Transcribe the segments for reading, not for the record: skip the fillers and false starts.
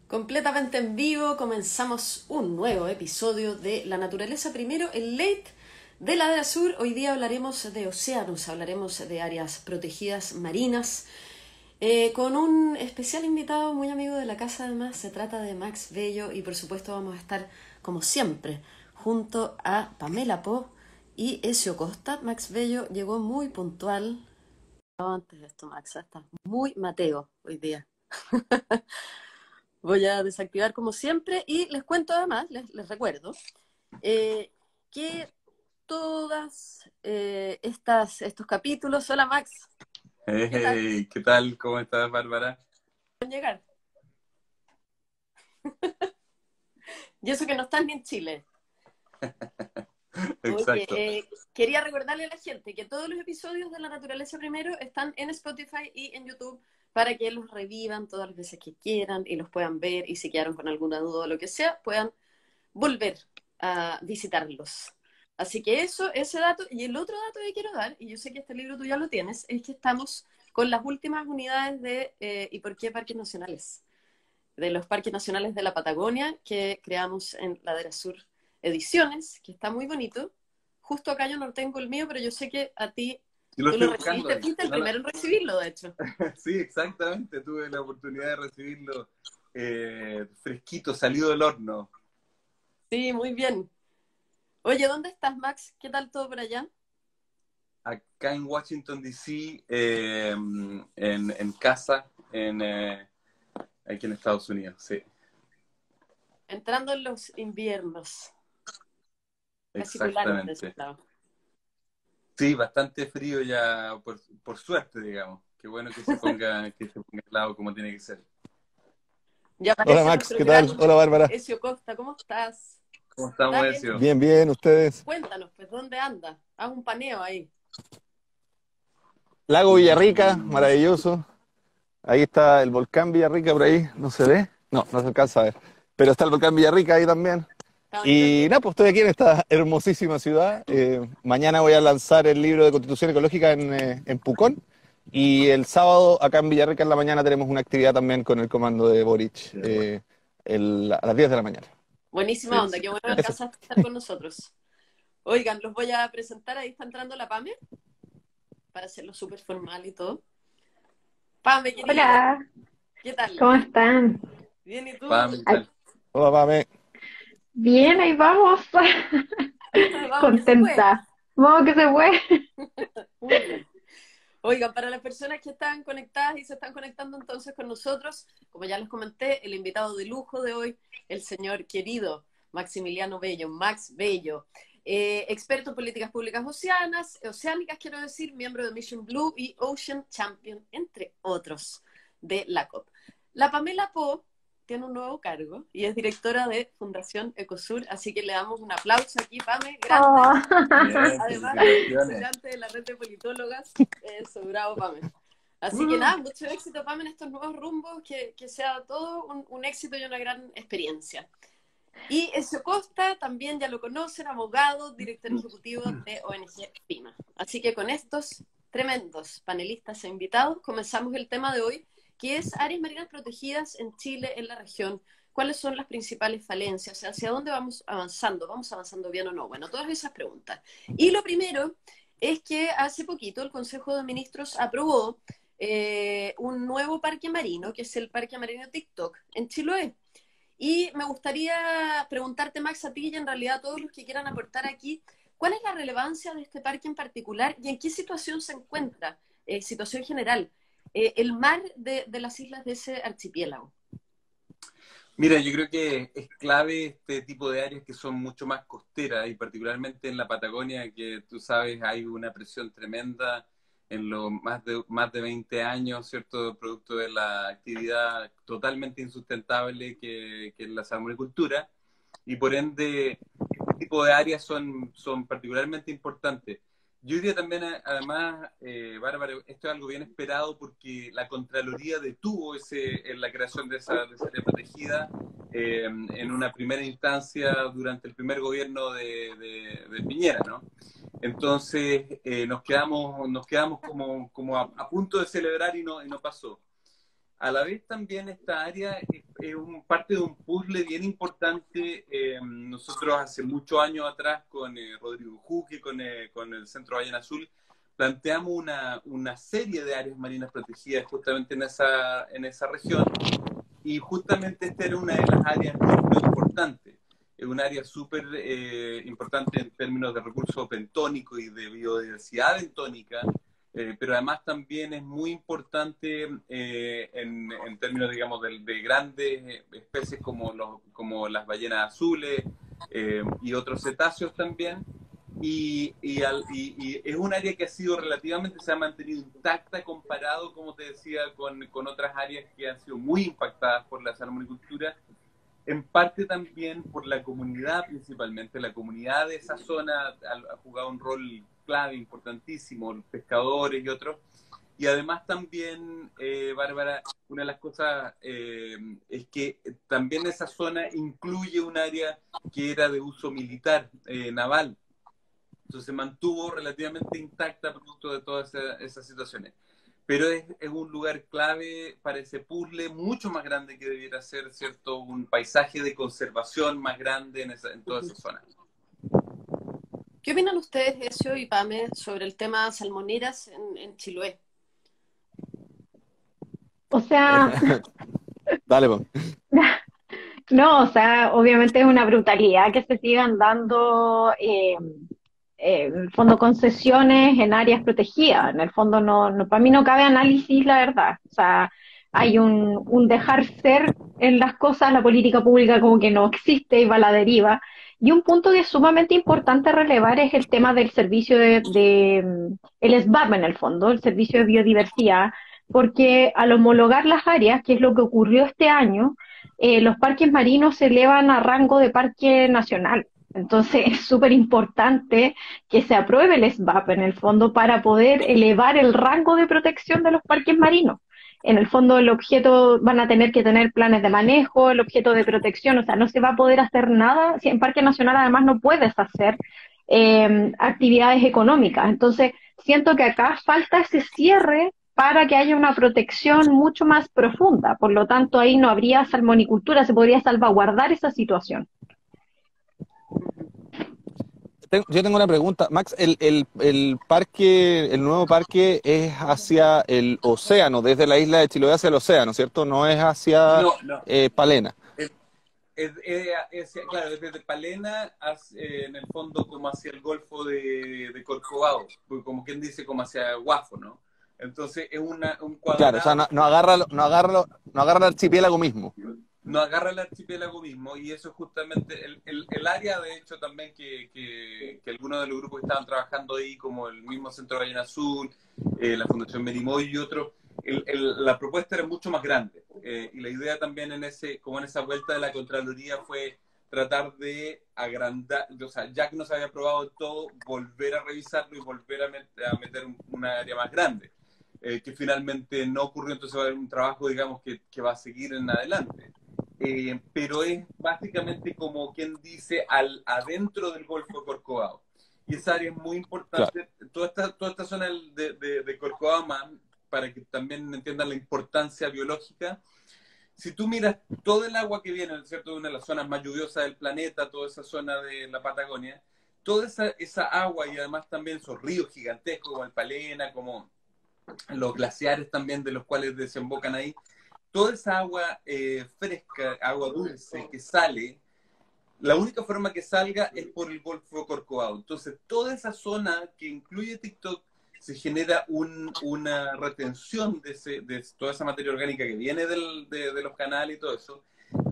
Completamente en vivo, comenzamos un nuevo episodio de La Naturaleza Primero, el late de Ladera Sur. Hoy día hablaremos de océanos, hablaremos de áreas protegidas marinas, con un especial invitado muy amigo de la casa. Además, se trata de Max Bello y por supuesto vamos a estar, como siempre, junto a Pamela Po y Ezio Costa. Max Bello llegó muy puntual. Antes de esto, Max, está muy Mateo hoy día. Voy a desactivar como siempre y les cuento además, les recuerdo, que todas estos capítulos, hola Max, ¿qué tal? Hey, ¿qué tal? ¿Cómo estás, Bárbara? Van a llegar. Y eso que no están ni en Chile. Oye, Exacto. quería recordarle a la gente que todos los episodios de La Naturaleza Primero están en Spotify y en YouTube para que los revivan todas las veces que quieran y los puedan ver, y si quedaron con alguna duda o lo que sea, puedan volver a visitarlos. Así que eso, ese dato. Y el otro dato que quiero dar, y yo sé que este libro tú ya lo tienes, es que estamos con las últimas unidades de ¿y por qué parques nacionales? De los parques nacionales de la Patagonia, que creamos en Ladera Sur Ediciones, que está muy bonito. Justo acá yo no tengo el mío, pero yo sé que a ti, Yo lo tú lo estoy buscando recibiste, ahí. fuiste el primero en recibirlo, de hecho. Sí, exactamente. Tuve la oportunidad de recibirlo fresquito, salido del horno. Sí, muy bien. Oye, ¿dónde estás, Max? ¿Qué tal todo por allá? Acá en Washington, D.C., en casa, aquí en Estados Unidos, sí. Entrando en los inviernos, casi polares de ese Exactamente. lado. Sí, bastante frío ya, por suerte, digamos. Qué bueno que se ponga helado como tiene que ser. Ya Hola aparece Max, nuestro ¿qué gran tal? Hola Bárbara. Ezio Costa. ¿Cómo estás? ¿Cómo estamos, Dale, Ezio? Bien, bien, ¿ustedes? cuéntanos, pues, ¿dónde anda? Haz un paneo ahí. Lago Villarrica, Mm, maravilloso. Ahí está el volcán Villarrica, por ahí, ¿no se ve? No, no se alcanza a ver. Pero está el volcán Villarrica ahí también. Está bonito el Y día. nada, pues estoy aquí en esta hermosísima ciudad. Mañana voy a lanzar el libro de Constitución Ecológica en Pucón. Y el sábado, acá en Villarrica, en la mañana, tenemos una actividad también con el comando de Boric, qué bueno. a las 10 de la mañana. Buenísima Sí, onda, sí. qué bueno que Eso. alcanzaste a estar con nosotros. Oigan, los voy a presentar. Ahí está entrando la Pame, para hacerlo súper formal y todo. Pame, querida, Hola, ¿qué tal? ¿cómo están? Bien, ¿y tú? Pam, ¿qué Ay, tal? Hola, Pame. bien, ahí vamos. Vamos, que se puede. Contenta. Vamos que se fue. Muy bien. Oigan, para las personas que están conectadas y se están conectando entonces con nosotros, como ya les comenté, el invitado de lujo de hoy, el señor querido Maximiliano Bello, Max Bello, experto en políticas públicas oceánicas, quiero decir, miembro de Mission Blue y Ocean Champion, entre otros, de la COP. La Pamela Po tiene un nuevo cargo y es directora de Fundación Ecosur, así que le damos un aplauso aquí, Pame, grande. Oh. Bien, Además de felicitaciones. integrante de la red de politólogas. Eso, bravo, Pame. Así que Uh, nada, mucho éxito, Pame, en estos nuevos rumbos, que sea todo un éxito y una gran experiencia. Y Ezio Costa, también ya lo conocen, abogado, director ejecutivo de ONG PIMA. Así que con estos tremendos panelistas e invitados, comenzamos el tema de hoy, que es áreas marinas protegidas en Chile, en la región. ¿Cuáles son las principales falencias? ¿Hacia dónde vamos avanzando? ¿Vamos avanzando bien o no? Bueno, todas esas preguntas. Y lo primero es que hace poquito el Consejo de Ministros aprobó un nuevo parque marino, que es el Parque Marino TikTok, en Chiloé. Y me gustaría preguntarte, Max, a ti y en realidad a todos los que quieran aportar aquí, ¿cuál es la relevancia de este parque en particular y en qué situación se encuentra, situación general, el mar de las islas de ese archipiélago? Mira, yo creo que es clave este tipo de áreas que son mucho más costeras y particularmente en la Patagonia, que tú sabes hay una presión tremenda en los más de 20 años, ¿cierto? Producto de la actividad totalmente insustentable que es la salmonicultura y por ende este tipo de áreas son particularmente importantes. Yo diría también, además, Bárbara, esto es algo bien esperado porque la Contraloría detuvo en la creación de esa área protegida en una primera instancia durante el primer gobierno de Piñera, ¿no? Entonces nos quedamos como a punto de celebrar y no pasó. A la vez también esta área es parte de un puzzle bien importante. Nosotros hace muchos años atrás con Rodrigo Juque, con el Centro Ballena Azul, planteamos una serie de áreas marinas protegidas justamente en esa región, y justamente esta era una de las áreas muy importantes. Es un área súper importante en términos de recursos bentónicos y de biodiversidad bentónica, pero además también es muy importante en términos, digamos, de grandes especies como las ballenas azules y otros cetáceos también. Y es un área que ha sido relativamente, se ha mantenido intacta comparado, como te decía, con otras áreas que han sido muy impactadas por la salmonicultura, en parte también por la comunidad principalmente. La comunidad de esa zona ha jugado un rol clave, importantísimo, los pescadores y otros. Y además también, Bárbara, una de las cosas es que también esa zona incluye un área que era de uso militar, naval. Entonces se mantuvo relativamente intacta producto de todas esas situaciones. Pero es un lugar clave para ese puzzle, mucho más grande que debiera ser, ¿cierto? Un paisaje de conservación más grande en toda esa zona. ¿Qué opinan ustedes, Ezio y Pame, sobre el tema salmoneras en Chiloé? O sea, Dale, Pam. no, o sea, obviamente es una brutalidad que se sigan dando, en el fondo, concesiones en áreas protegidas. En el fondo, para mí no cabe análisis, la verdad. O sea, hay un dejar ser en las cosas, la política pública como que no existe y va a la deriva. Y un punto que es sumamente importante relevar es el tema del servicio el SBAP en el fondo, el servicio de biodiversidad, porque al homologar las áreas, que es lo que ocurrió este año, los parques marinos se elevan a rango de parque nacional. Entonces es súper importante que se apruebe el SBAP en el fondo para poder elevar el rango de protección de los parques marinos. En el fondo el objeto van a tener que tener planes de manejo, el objeto de protección, o sea, no se va a poder hacer nada si en Parque Nacional además no puedes hacer actividades económicas. Entonces siento que acá falta ese cierre para que haya una protección mucho más profunda. Por lo tanto, ahí no habría salmonicultura, se podría salvaguardar esa situación. Yo tengo una pregunta. Max, el nuevo parque es hacia el océano, desde la isla de Chiloé hacia el océano, ¿cierto? No es hacia No. Palena. Claro, desde Palena, en el fondo como hacia el Golfo de Corcovado, como quien dice, como hacia Guafo, ¿no? Entonces es un cuadrado. Claro, o sea, no agarra el archipiélago mismo. No agarra el archipiélago mismo, y eso es justamente el área, de hecho, también que algunos de los grupos que estaban trabajando ahí, como el mismo Centro Ballena Azul, la Fundación Merimoy y otros, la propuesta era mucho más grande. Y la idea también como en esa vuelta de la Contraloría fue tratar de agrandar, o sea, ya que no se había aprobado todo, volver a revisarlo y volver a meter una área más grande. Que finalmente no ocurrió, entonces va a haber un trabajo, digamos, que va a seguir en adelante. Pero es básicamente como quien dice adentro del Golfo de Corcovado. Y esa área es muy importante. Claro. Toda esta zona de Corcovado, para que también entiendan la importancia biológica. Si tú miras todo el agua que viene, ¿cierto?, de una de las zonas más lluviosas del planeta, toda esa zona de la Patagonia, toda esa agua, y además también esos ríos gigantescos como el Palena, como los glaciares también de los cuales desembocan ahí, toda esa agua fresca, agua dulce que sale, la única forma que salga es por el Golfo Corcovado. Entonces, toda esa zona que incluye TikTok, se genera una retención de toda esa materia orgánica que viene de los canales y todo eso,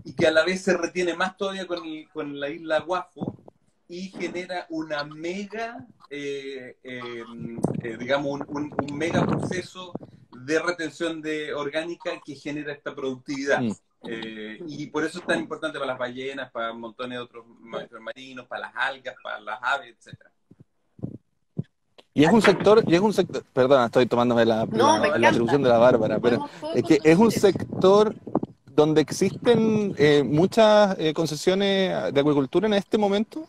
y que a la vez se retiene más todavía con la isla Guafo, y genera una mega, digamos, un mega proceso de retención orgánica que genera esta productividad. Y por eso es tan importante para las ballenas, para montones de otros mamíferos marinos, para las algas, para las aves, etcétera. Y es un sector, perdona, estoy tomándome la atribución de la Bárbara, pero es que es un sector donde existen muchas concesiones de acuicultura en este momento.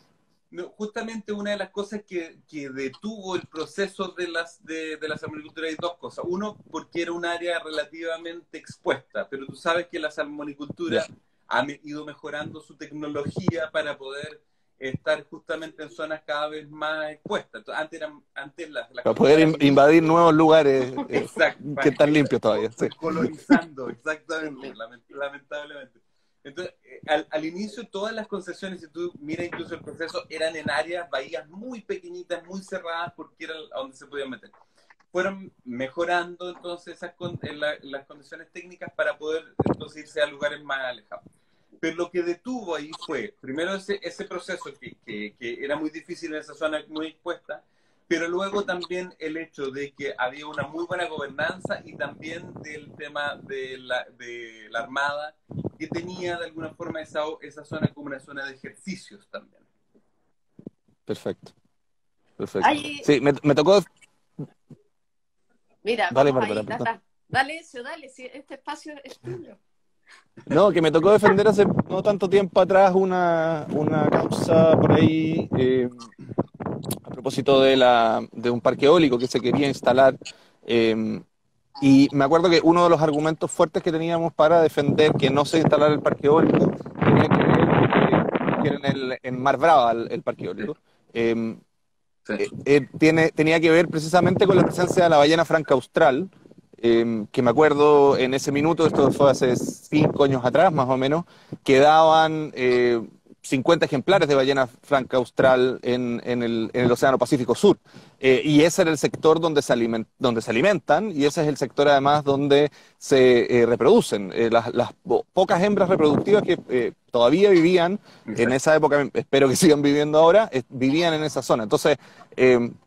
No, justamente una de las cosas que detuvo el proceso de la salmonicultura hay dos cosas. Uno, porque era un área relativamente expuesta, pero tú sabes que la salmonicultura ha ido mejorando su tecnología para poder estar justamente en zonas cada vez más expuestas. Entonces, antes las Para poder invadir nuevos lugares exacto, que están limpios todavía. Sí. Colonizando, exactamente, lamentablemente. Entonces, al inicio todas las concesiones, si tú miras incluso el proceso, eran en áreas, bahías muy pequeñitas, muy cerradas, porque era a donde se podían meter. Fueron mejorando entonces las condiciones técnicas para poder entonces irse a lugares más alejados. Pero lo que detuvo ahí fue, primero ese proceso que era muy difícil en esa zona muy expuesta, pero luego también el hecho de que había una muy buena gobernanza y también del tema de la Armada, que tenía de alguna forma esa zona como una zona de ejercicios también. Perfecto. Perfecto. Ay, Sí, me tocó... mira, Dale, vamos Bárbara, ahí, perdón. dale, Ezio, dale, si este espacio es tuyo. No, que me tocó defender hace no tanto tiempo atrás una causa por ahí a propósito de un parque eólico que se quería instalar. Y me acuerdo que uno de los argumentos fuertes que teníamos para defender que no se instalara el parque eólico tenía que ver que era en Mar Brava el parque eólico. Sí. Tenía que ver precisamente con la presencia de la ballena franca austral, que me acuerdo en ese minuto, esto fue hace 5 años atrás más o menos, quedaban 50 ejemplares de ballena franca austral en el Océano Pacífico Sur. Y ese era el sector donde se alimentan, y ese es el sector además donde se reproducen. Las pocas hembras reproductivas que todavía vivían en esa época, espero que sigan viviendo ahora, vivían en esa zona. Entonces,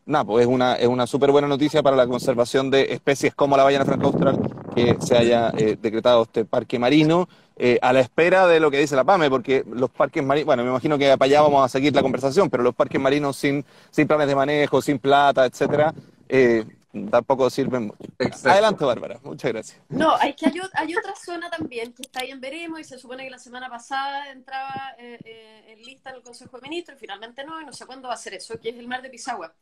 nada, pues es una súper buena noticia para la conservación de especies como la ballena franca austral que se haya decretado este parque marino, a la espera de lo que dice la PAME, porque los parques marinos, bueno, me imagino que para allá vamos a seguir la conversación, pero los parques marinos sin planes de manejo, sin plata, etcétera, tampoco sirven mucho. Exacto. Adelante, Bárbara, muchas gracias. No, hay otra zona también que está ahí en veremos y se supone que la semana pasada entraba en lista en el Consejo de Ministros y finalmente no, y no sé cuándo va a ser eso, que es el mar de Pisagua,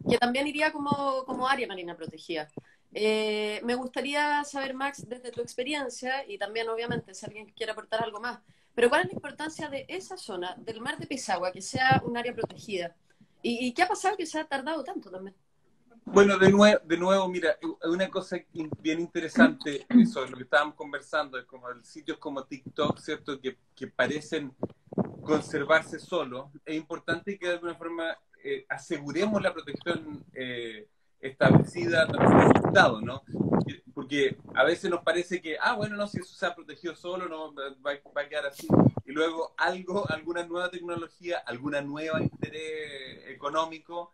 que también iría como área marina protegida. Me gustaría saber, Max, desde tu experiencia y también, obviamente, si alguien quiere aportar algo más, pero ¿cuál es la importancia de esa zona, del mar de Pisagua, que sea un área protegida? ¿Y qué ha pasado que se ha tardado tanto también? Bueno, de nuevo, mira, una cosa bien interesante sobre lo que estábamos conversando, es como sitios como TikTok, ¿cierto? Que parecen conservarse solos. Es importante que de alguna forma aseguremos la protección establecida también por el Estado, ¿no? Porque a veces nos parece que, bueno, no, si eso se ha protegido solo, no va a quedar así. Y luego alguna nueva tecnología, alguna nueva interés económico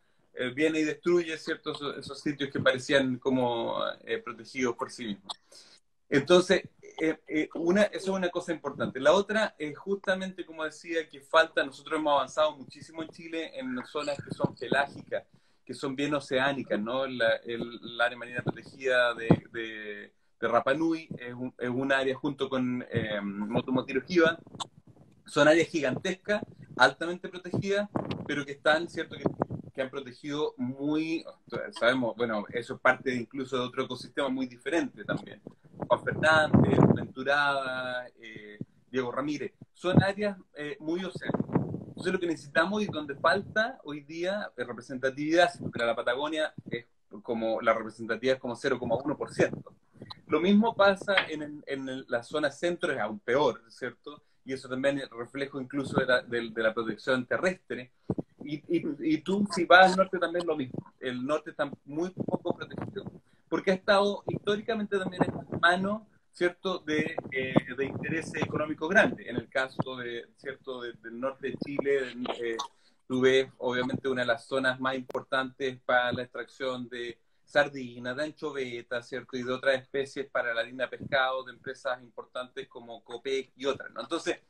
viene y destruye ciertos esos sitios que parecían como protegidos por sí mismos. Entonces, eso es una cosa importante. La otra es justamente, como decía, que falta, nosotros hemos avanzado muchísimo en Chile en zonas que son pelágicas, que son bien oceánicas, ¿no? El área marina protegida de Rapa Nui es un área junto con Motomotiro-Kiva, son áreas gigantescas, altamente protegidas, pero que están, ¿cierto?, que han protegido muy, sabemos, bueno, eso es parte incluso de otro ecosistema muy diferente también. Juan Fernández, Venturada, Diego Ramírez, son áreas muy oceánicas. Entonces lo que necesitamos y donde falta hoy día es representatividad, porque la Patagonia es como, la representatividad es como 0,1%. Lo mismo pasa en la zona centro, es aún peor, ¿cierto? Y eso también es reflejo incluso de la protección terrestre. Y tú, si vas al norte, también lo mismo. El norte está muy poco protegido, porque ha estado históricamente también en manos, ¿cierto?, de intereses económicos grandes. En el caso ¿cierto?, del norte de Chile, tú ves, obviamente, una de las zonas más importantes para la extracción de sardinas, de anchoveta, ¿cierto?, y de otras especies para la harina de pescado, de empresas importantes como Copec y otras, ¿no? Entonces,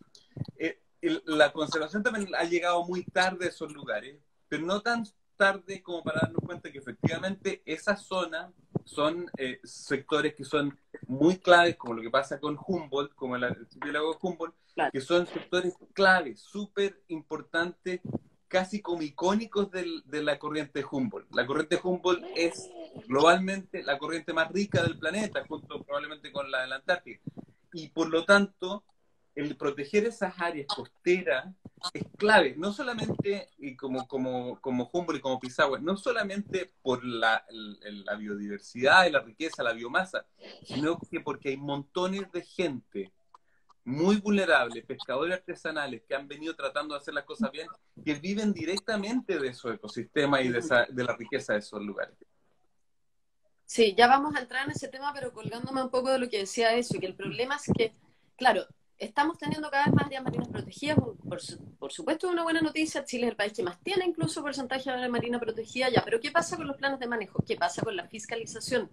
la conservación también ha llegado muy tarde a esos lugares, pero no tan tarde como para darnos cuenta que efectivamente esas zonas son sectores que son muy claves, como lo que pasa con Humboldt, como el archipiélago de Humboldt, Claro. que son sectores claves, súper importantes casi como icónicos de la corriente Humboldt. La corriente Humboldt es globalmente la corriente más rica del planeta, junto probablemente con la de la Antártida. Y por lo tanto, el proteger esas áreas costeras es clave, no solamente, y como Humboldt y como Pisagua, no solamente por la biodiversidad y la riqueza, la biomasa, sino que porque hay montones de gente muy vulnerables, pescadores artesanales que han venido tratando de hacer las cosas bien, que viven directamente de esos ecosistemas y de la riqueza de esos lugares. Sí, ya vamos a entrar en ese tema, pero colgándome un poco de lo que decía eso, que el problema es que, claro, estamos teniendo cada vez más áreas marinas protegidas, por supuesto es una buena noticia, Chile es el país que más tiene incluso porcentaje de área marina protegida ya, pero ¿qué pasa con los planes de manejo? ¿Qué pasa con la fiscalización?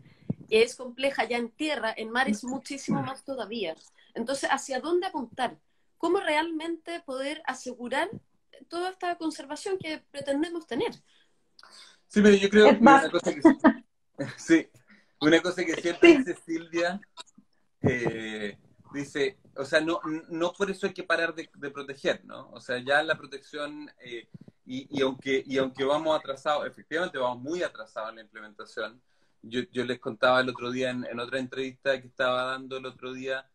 Que es compleja ya en tierra, en mar es muchísimo más todavía. Entonces, ¿hacia dónde apuntar? ¿Cómo realmente poder asegurar toda esta conservación que pretendemos tener? Sí, pero yo creo que una cosa que... Sí, una cosa que siempre dice Silvia, dice, o sea, no por eso hay que parar de proteger, ¿no? O sea, ya la protección, y aunque vamos atrasados, efectivamente vamos muy atrasados en la implementación. Yo les contaba el otro día en otra entrevista que estaba dando el otro día,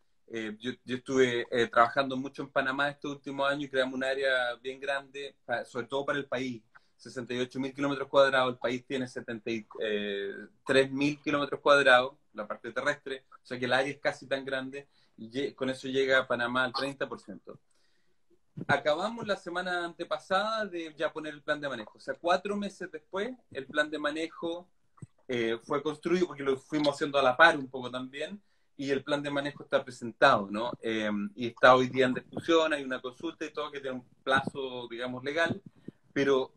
yo estuve trabajando mucho en Panamá estos últimos años y creamos un área bien grande, sobre todo para el país. 68.000 kilómetros cuadrados, el país tiene 73.000 kilómetros cuadrados, la parte terrestre, o sea que el área es casi tan grande, y con eso llega a Panamá al 30%. Acabamos la semana antepasada de ya poner el plan de manejo, o sea, 4 meses después, el plan de manejo fue construido, porque lo fuimos haciendo a la par un poco también, y el plan de manejo está presentado, ¿no? Y está hoy día en discusión, hay una consulta y todo que tiene un plazo, digamos, legal, pero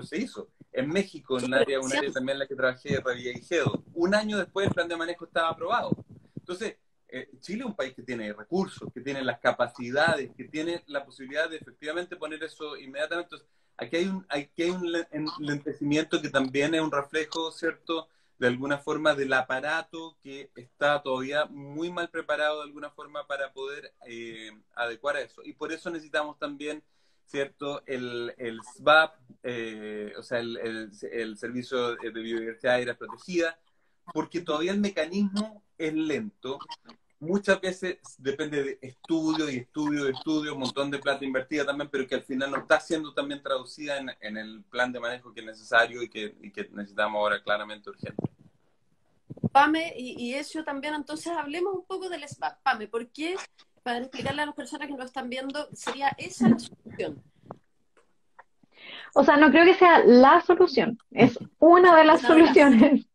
se hizo. En México, en un área también en la que trabajé, Revillagigedo, un año después el plan de manejo estaba aprobado. Entonces, Chile es un país que tiene recursos, que tiene las capacidades, que tiene la posibilidad de efectivamente poner eso inmediatamente. Entonces, aquí hay un lentecimiento que también es un reflejo, ¿cierto?, de alguna forma del aparato que está todavía muy mal preparado de alguna forma para poder adecuar a eso. Y por eso necesitamos también, ¿cierto?, el SBAP, o sea, el Servicio de Biodiversidad Aérea Protegida, porque todavía el mecanismo es lento. Muchas veces depende de estudio, un montón de plata invertida también, pero que al final no está siendo también traducida en el plan de manejo que es necesario y que necesitamos ahora claramente urgente. Pame, y eso también, entonces hablemos un poco del SBAP. Pame, ¿por qué? Para explicarle a las personas que nos están viendo, sería esa la solución. O sea, no creo que sea la solución, es una de las soluciones.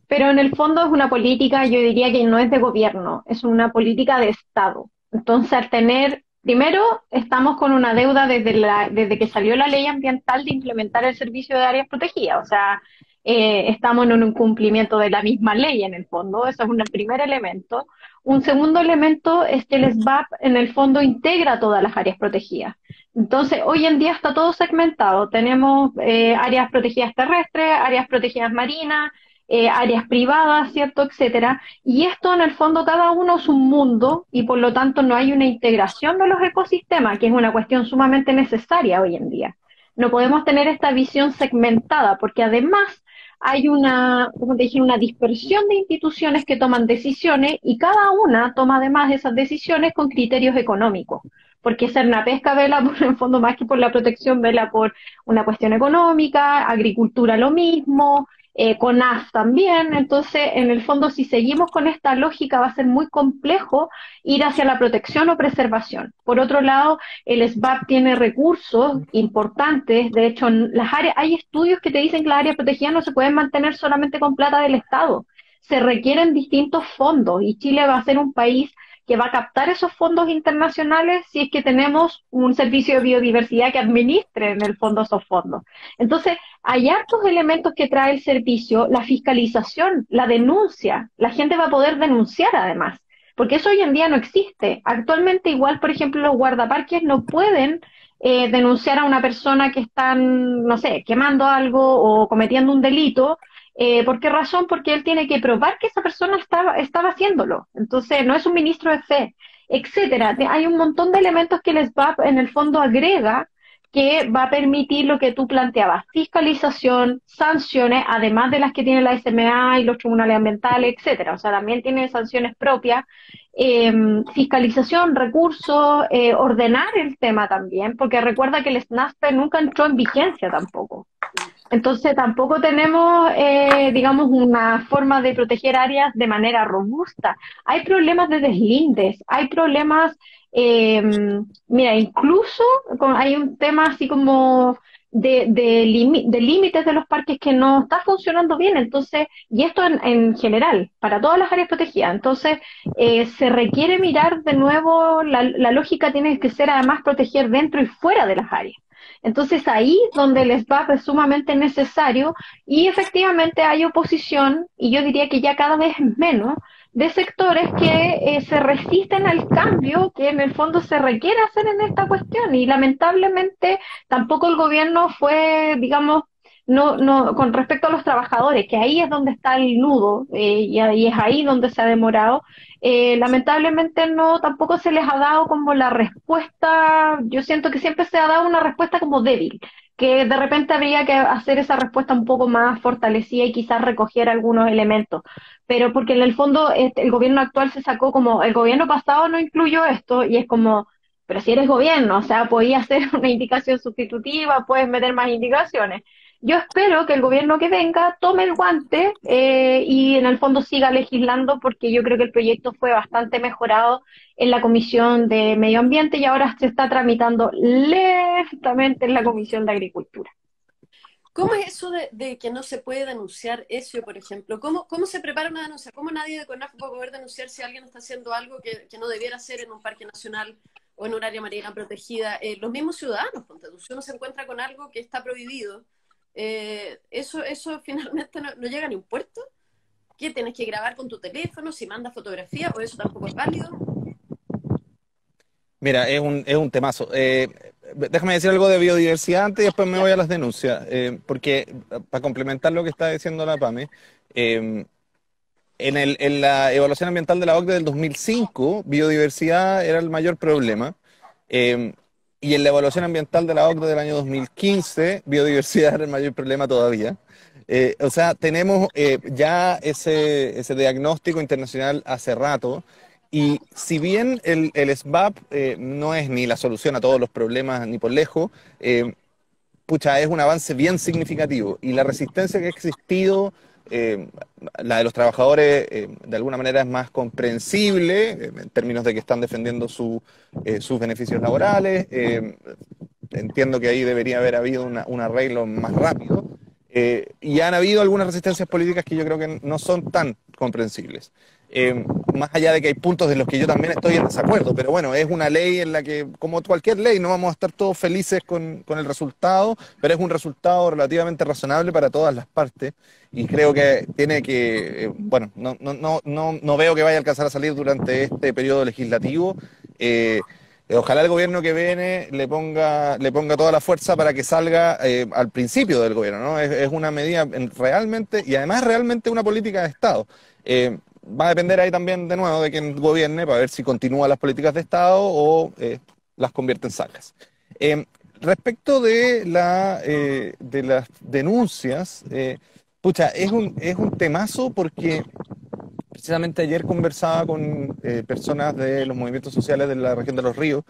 Pero en el fondo es una política, yo diría que no es de gobierno, es una política de Estado. Entonces, al tener, primero, estamos con una deuda desde que salió la ley ambiental de implementar el servicio de áreas protegidas. O sea, estamos en un incumplimiento de la misma ley en el fondo, eso es un primer elemento. Un segundo elemento es que el SBAP en el fondo integra todas las áreas protegidas. Entonces, hoy en día está todo segmentado. Tenemos áreas protegidas terrestres, áreas protegidas marinas, áreas privadas, ¿cierto?, etcétera. Y esto, en el fondo, cada uno es un mundo y, por lo tanto, no hay una integración de los ecosistemas, que es una cuestión sumamente necesaria hoy en día. No podemos tener esta visión segmentada, porque además hay como te dije, una dispersión de instituciones que toman decisiones y cada una toma además esas decisiones con criterios económicos. Porque Cernapesca vela por, en el fondo, más que por la protección, vela por una cuestión económica, agricultura lo mismo, CONAF también. Entonces, en el fondo, si seguimos con esta lógica, va a ser muy complejo ir hacia la protección o preservación. Por otro lado, el SBAP tiene recursos importantes. De hecho, hay estudios que te dicen que las áreas protegidas no se pueden mantener solamente con plata del Estado. Se requieren distintos fondos y Chile va a ser un país que va a captar esos fondos internacionales si es que tenemos un servicio de biodiversidad que administre en el fondo esos fondos. Entonces, hay hartos elementos que trae el servicio, la fiscalización, la denuncia. La gente va a poder denunciar además, porque eso hoy en día no existe. Actualmente igual, por ejemplo, los guardaparques no pueden denunciar a una persona que están, no sé, quemando algo o cometiendo un delito. ¿Por qué razón? Porque él tiene que probar que esa persona estaba haciéndolo. Entonces, no es un ministro de fe, etcétera. Hay un montón de elementos que el SBAP en el fondo agrega que va a permitir lo que tú planteabas, fiscalización, sanciones, además de las que tiene la SMA y los tribunales ambientales, etcétera. O sea, también tiene sanciones propias, fiscalización, recursos, ordenar el tema también, porque recuerda que el SNASPE nunca entró en vigencia tampoco. Entonces tampoco tenemos, digamos, una forma de proteger áreas de manera robusta. Hay problemas de deslindes, hay problemas, eh, mira, incluso hay un tema así como de límites de los parques que no está funcionando bien. Entonces, y esto en general, para todas las áreas protegidas. Entonces, se requiere mirar de nuevo, la lógica tiene que ser además proteger dentro y fuera de las áreas. Entonces ahí donde el SBAP es sumamente necesario y efectivamente hay oposición, y yo diría que ya cada vez menos, de sectores que se resisten al cambio que en el fondo se requiere hacer en esta cuestión. Y lamentablemente tampoco el gobierno fue, digamos, no, con respecto a los trabajadores, que ahí es donde está el nudo, y es ahí donde se ha demorado. Lamentablemente no, tampoco se les ha dado como la respuesta. Yo siento que siempre se ha dado una respuesta como débil, que de repente habría que hacer esa respuesta un poco más fortalecida y quizás recoger algunos elementos, pero porque en el fondo el gobierno actual se sacó como, el gobierno pasado no incluyó esto, y es como, pero si eres gobierno, o sea, podías hacer una indicación sustitutiva, puedes meter más indicaciones. Yo espero que el gobierno que venga tome el guante, y en el fondo siga legislando, porque yo creo que el proyecto fue bastante mejorado en la Comisión de Medio Ambiente y ahora se está tramitando lentamente en la Comisión de Agricultura. ¿Cómo es eso de que no se puede denunciar eso, por ejemplo? ¿Cómo se prepara una denuncia? ¿Cómo nadie de CONAF va a poder denunciar si alguien está haciendo algo que no debiera hacer en un parque nacional o en un área marina protegida? Los mismos ciudadanos, ponte tú, si uno se encuentra con algo que está prohibido, eso finalmente no llega ni a un puerto. ¿Qué tienes que grabar con tu teléfono? Si mandas fotografía, o eso tampoco es válido. Mira, es un temazo. Déjame decir algo de biodiversidad antes y después me voy a las denuncias, porque para complementar lo que está diciendo la PAME, en la evaluación ambiental de la OCDE del 2005, biodiversidad era el mayor problema, y en la evaluación ambiental de la OCDE del año 2015, biodiversidad era el mayor problema todavía. O sea, tenemos ya ese diagnóstico internacional hace rato. Y si bien el SBAP no es ni la solución a todos los problemas ni por lejos, pucha, es un avance bien significativo. Y la resistencia que ha existido, la de los trabajadores, de alguna manera es más comprensible, en términos de que están defendiendo sus beneficios laborales. Entiendo que ahí debería haber habido un arreglo más rápido. Y han habido algunas resistencias políticas que yo creo que no son tan comprensibles. Más allá de que hay puntos en los que yo también estoy en desacuerdo, pero bueno, es una ley en la que, como cualquier ley, no vamos a estar todos felices con el resultado, pero es un resultado relativamente razonable para todas las partes, y creo que tiene que, bueno, no veo que vaya a alcanzar a salir durante este periodo legislativo. Ojalá el gobierno que viene le ponga toda la fuerza para que salga al principio del gobierno, ¿no? Es una medida realmente, y además realmente una política de Estado. Va a depender ahí también, de nuevo, de quien gobierne, para ver si continúa las políticas de Estado o las convierte en sacas. Respecto de las denuncias, pucha, es un temazo, porque precisamente ayer conversaba con personas de los movimientos sociales de la región de Los Ríos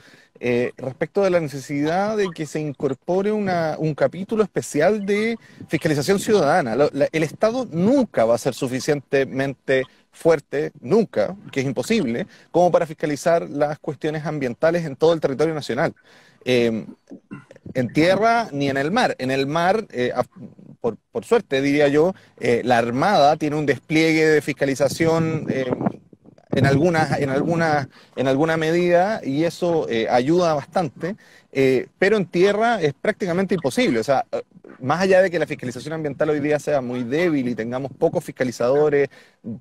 respecto de la necesidad de que se incorpore un capítulo especial de fiscalización ciudadana. El Estado nunca va a ser suficientemente fuerte, nunca, que es imposible, como para fiscalizar las cuestiones ambientales en todo el territorio nacional. En tierra ni en el mar. En el mar, por suerte diría yo, la Armada tiene un despliegue de fiscalización en alguna medida, y eso ayuda bastante, pero en tierra es prácticamente imposible. O sea, más allá de que la fiscalización ambiental hoy día sea muy débil y tengamos pocos fiscalizadores,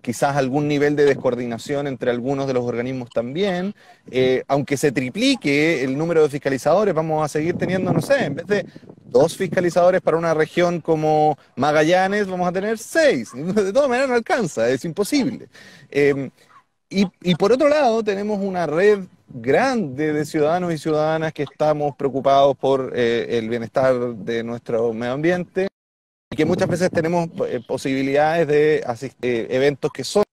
quizás algún nivel de descoordinación entre algunos de los organismos también, aunque se triplique el número de fiscalizadores, vamos a seguir teniendo, no sé, en vez de 2 fiscalizadores para una región como Magallanes, vamos a tener 6. De todas maneras no alcanza, es imposible. Y por otro lado tenemos una red grande de ciudadanos y ciudadanas que estamos preocupados por el bienestar de nuestro medio ambiente y que muchas veces tenemos posibilidades de asistir eventos que son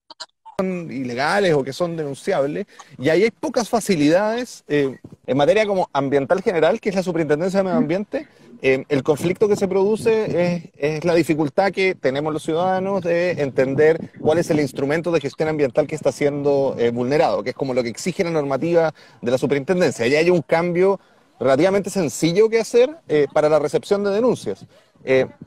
ilegales o que son denunciables, y ahí hay pocas facilidades en materia como ambiental general, que es la Superintendencia de Medio Ambiente. El conflicto que se produce es la dificultad que tenemos los ciudadanos de entender cuál es el instrumento de gestión ambiental que está siendo vulnerado, que es como lo que exige la normativa de la Superintendencia. Allá hay un cambio relativamente sencillo que hacer para la recepción de denuncias.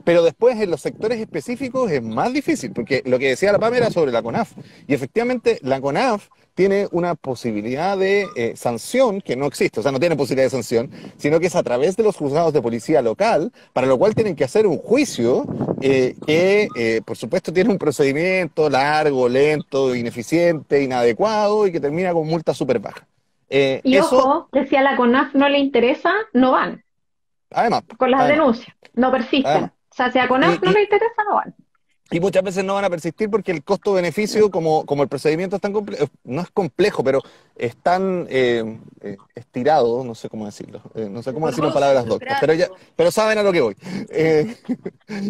Pero después en los sectores específicos es más difícil, porque lo que decía la Pam era sobre la CONAF, y efectivamente la CONAF tiene una posibilidad de sanción que no existe, o sea, no tiene posibilidad de sanción, sino que es a través de los juzgados de policía local, para lo cual tienen que hacer un juicio que, por supuesto, tiene un procedimiento largo, lento, ineficiente, inadecuado y que termina con multa súper baja. Y Eso, ojo, que si a la CONAF no le interesa, no van además, con las además, denuncias, no persisten. además. O sea, si a CONAF no Y, le interesa, no van. Y muchas veces no van a persistir porque el costo-beneficio, como el procedimiento es tan complejo, no es complejo, pero es tan estirado, no sé cómo decirlo, no sé cómo decirlo en Engorroso, palabras doctas, burocrático. pero saben a lo que voy.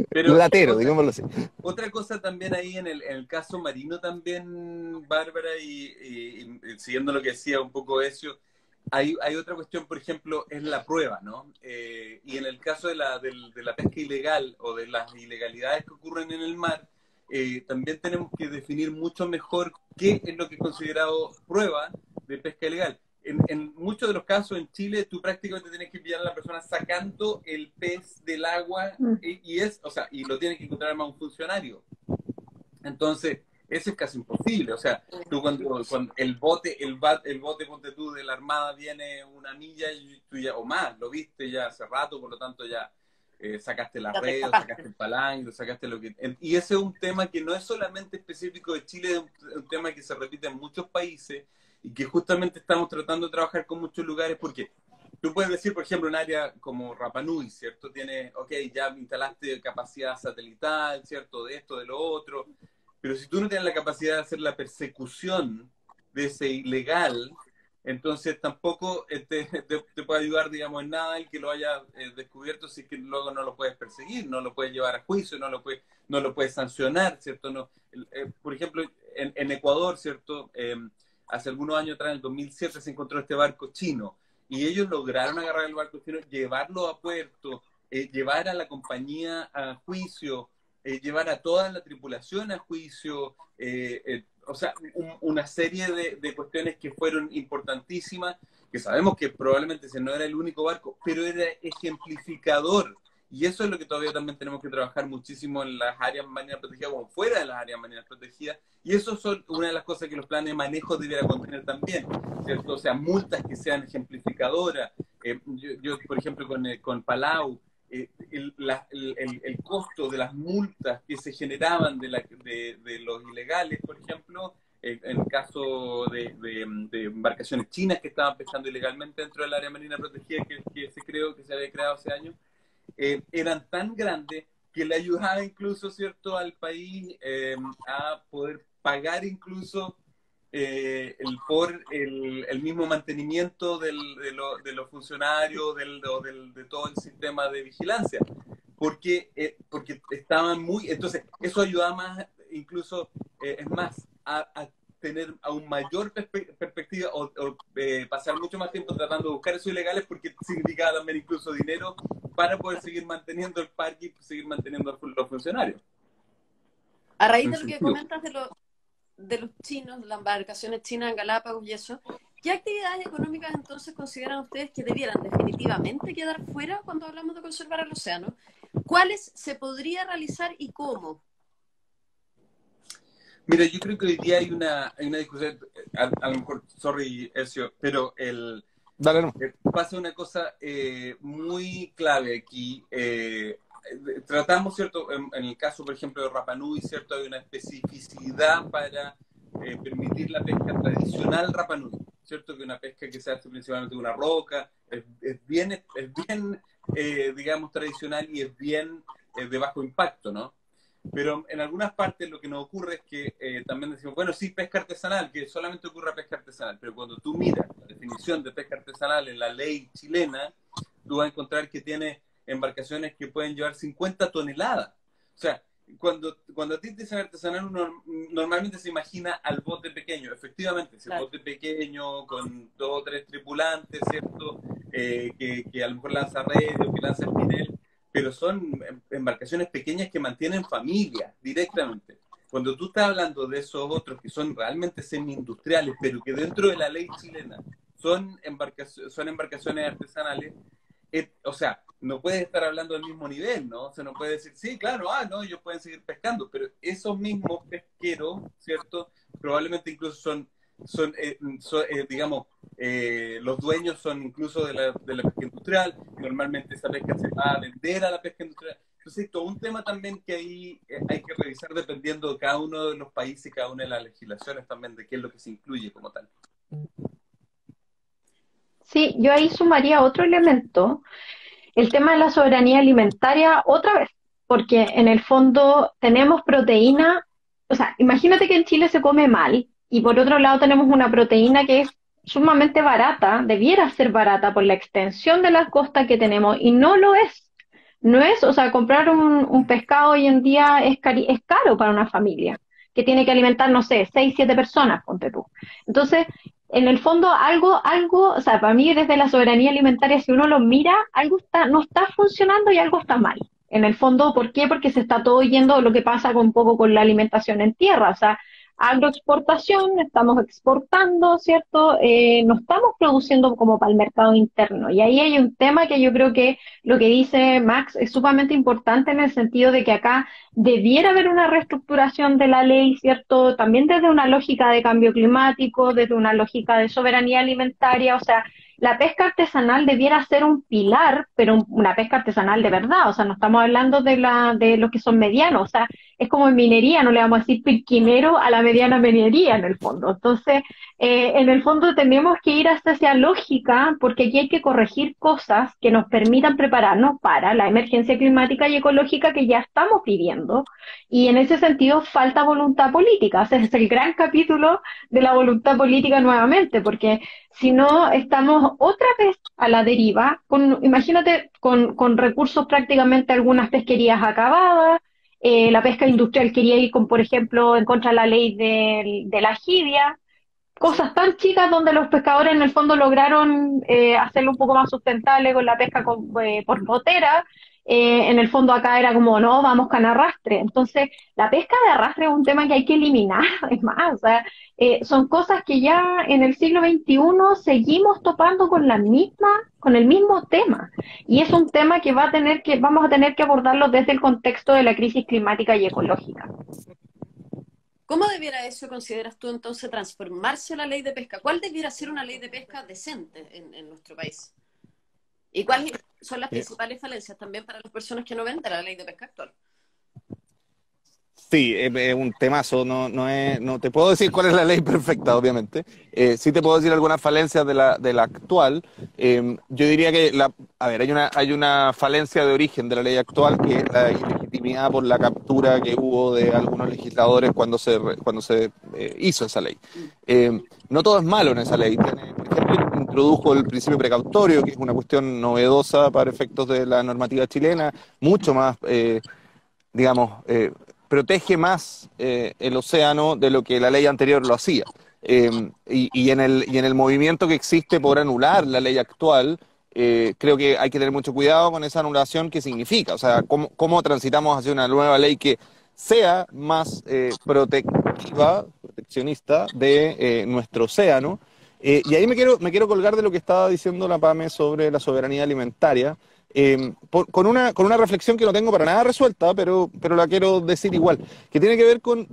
Pero Latero, digámoslo así. otra cosa también ahí en el caso marino también, Bárbara, y siguiendo lo que decía un poco Ezio, hay otra cuestión, por ejemplo, es la prueba, ¿no? Y en el caso de la pesca ilegal o de las ilegalidades que ocurren en el mar, también tenemos que definir mucho mejor qué es lo que es considerado prueba de pesca ilegal. En muchos de los casos en Chile, tú prácticamente tienes que pillar a la persona sacando el pez del agua y lo tiene que encontrar más un funcionario. Entonces, eso es casi imposible. O sea, tú cuando el bote, ponte tú, de la Armada viene una milla y tú ya, o más, lo viste ya hace rato, por lo tanto ya sacaste la Ya te red, o escapaste. sacaste el palangre, sacaste lo que... Y ese es un tema que no es solamente específico de Chile, es un tema que se repite en muchos países y que justamente estamos tratando de trabajar con muchos lugares porque tú puedes decir, por ejemplo, un área como Rapa Nui, ¿cierto? Tiene, ok, ya instalaste capacidad satelital, ¿cierto? De esto, de lo otro, pero si tú no tienes la capacidad de hacer la persecución de ese ilegal, entonces tampoco te puede ayudar, digamos, en nada el que lo haya descubierto si es que luego no lo puedes perseguir, no lo puedes llevar a juicio, no lo puedes sancionar, ¿cierto? No, por ejemplo, en Ecuador, ¿cierto? Hace algunos años atrás, en el 2007, se encontró este barco chino y ellos lograron agarrar el barco chino, llevarlo a puerto, llevar a la compañía a juicio, llevar a toda la tripulación a juicio, o sea, una serie de cuestiones que fueron importantísimas, que sabemos que probablemente ese no era el único barco, pero era ejemplificador. Y eso es lo que todavía también tenemos que trabajar muchísimo en las áreas marinas protegidas o fuera de las áreas marinas protegidas. Y eso son una de las cosas que los planes de manejo debieran contener también, ¿cierto? O sea, multas que sean ejemplificadoras. Yo, por ejemplo, con Palau, el costo de las multas que se generaban de los ilegales, por ejemplo, en el caso de embarcaciones chinas que estaban pescando ilegalmente dentro del área marina protegida que se había creado hace años, eran tan grandes que le ayudaba incluso, ¿cierto?, al país a poder pagar incluso por el mismo mantenimiento de los funcionarios, de todo el sistema de vigilancia, porque estaban muy... Entonces, eso ayudaba más, incluso, es más, a tener aún mayor perspectiva o pasar mucho más tiempo tratando de buscar esos ilegales porque significaba también incluso dinero para poder seguir manteniendo el parque y seguir manteniendo a los funcionarios. A raíz de lo que comentas de los chinos, de las embarcaciones chinas en Galápagos y eso, ¿qué actividades económicas entonces consideran ustedes que debieran definitivamente quedar fuera cuando hablamos de conservar el océano? ¿Cuáles se podría realizar y cómo? Mira, yo creo que hoy día hay una discusión, a lo mejor, sorry, Ezio, pero Dale, no. pasa una cosa muy clave aquí. Tratamos, ¿cierto? En el caso, por ejemplo, de Rapa Nui, ¿cierto? Hay una especificidad para permitir la pesca tradicional Rapa Nui, ¿cierto? Que una pesca que se hace principalmente de una roca, es bien digamos, tradicional y es bien de bajo impacto, ¿no? Pero en algunas partes lo que nos ocurre es que también decimos, bueno, sí, pesca artesanal, que solamente ocurre pesca artesanal, pero cuando tú miras la definición de pesca artesanal en la ley chilena, tú vas a encontrar que tiene embarcaciones que pueden llevar 50 toneladas. O sea, cuando a ti te dicen artesanal, uno normalmente se imagina al bote pequeño. Efectivamente, ese Claro. bote pequeño con 2 o 3 tripulantes, ¿cierto? Que a lo mejor lanza redes o que lanza espinel, pero son embarcaciones pequeñas que mantienen familia directamente. Cuando tú estás hablando de esos otros que son realmente semi-industriales, pero que dentro de la ley chilena son embarcaciones artesanales, o sea, no puedes estar hablando del mismo nivel, ¿no? O sea, no puedes decir, sí, claro, no, ellos pueden seguir pescando, pero esos mismos pesqueros, ¿cierto? Probablemente incluso digamos, los dueños son incluso de la pesca industrial, y normalmente esa pesca se va a vender a la pesca industrial. Entonces, todo un tema también que ahí hay que revisar dependiendo de cada uno de los países y cada una de las legislaciones también, de qué es lo que se incluye como tal. Sí, yo ahí sumaría otro elemento, el tema de la soberanía alimentaria otra vez, porque en el fondo tenemos proteína, o sea, imagínate que en Chile se come mal y por otro lado tenemos una proteína que es sumamente barata, debiera ser barata por la extensión de las costas que tenemos y no lo es. No es, o sea, comprar un pescado hoy en día es caro para una familia que tiene que alimentar, no sé, 6, 7 personas, ponte tú. Entonces, en el fondo, o sea, para mí desde la soberanía alimentaria, si uno lo mira, no está funcionando y algo está mal. En el fondo, ¿por qué? Porque se está todo yendo lo que pasa con un poco con la alimentación en tierra. O sea, agroexportación, estamos exportando, ¿cierto? No estamos produciendo como para el mercado interno. Y ahí hay un tema que yo creo que lo que dice Max es sumamente importante en el sentido de que acá debiera haber una reestructuración de la ley, ¿cierto? También desde una lógica de cambio climático, desde una lógica de soberanía alimentaria, o sea, la pesca artesanal debiera ser un pilar, pero una pesca artesanal de verdad, o sea, no estamos hablando de los que son medianos, o sea, es como en minería, no le vamos a decir pirquinero a la mediana minería en el fondo. Entonces, en el fondo tenemos que ir hacia esa lógica porque aquí hay que corregir cosas que nos permitan prepararnos para la emergencia climática y ecológica que ya estamos viviendo. Y en ese sentido falta voluntad política. Ese es el gran capítulo de la voluntad política nuevamente, porque si no estamos otra vez a la deriva, imagínate, con recursos prácticamente algunas pesquerías acabadas, la pesca industrial quería ir con, por ejemplo, en contra de la ley de la jibia, cosas tan chicas donde los pescadores en el fondo lograron hacerlo un poco más sustentable con la pesca por botera. En el fondo acá era como, no, vamos con arrastre. Entonces, la pesca de arrastre es un tema que hay que eliminar, es más, o sea, son cosas que ya en el siglo XXI seguimos topando con el mismo tema. Y es un tema que vamos a tener que abordarlo desde el contexto de la crisis climática y ecológica. ¿Cómo debiera eso, consideras tú, entonces, transformarse la ley de pesca? ¿Cuál debiera ser una ley de pesca decente en nuestro país? ¿Y cuáles son las principales falencias también para las personas que no ven de la ley de pesca actual? Sí, es un temazo, no te puedo decir cuál es la ley perfecta, obviamente. Sí te puedo decir algunas falencias de la actual. Yo diría que, hay una falencia de origen de la ley actual, que es la ilegitimidad por la captura que hubo de algunos legisladores cuando se hizo esa ley. No todo es malo en esa ley. Por ejemplo, introdujo el principio precautorio, que es una cuestión novedosa para efectos de la normativa chilena, mucho más, digamos, protege más el océano de lo que la ley anterior lo hacía. Y en el movimiento que existe por anular la ley actual, creo que hay que tener mucho cuidado con esa anulación que significa. O sea, cómo transitamos hacia una nueva ley que sea más proteccionista de nuestro océano. Y ahí me quiero colgar de lo que estaba diciendo la Pame sobre la soberanía alimentaria. Con una reflexión que no tengo para nada resuelta, pero la quiero decir igual, que tiene que ver con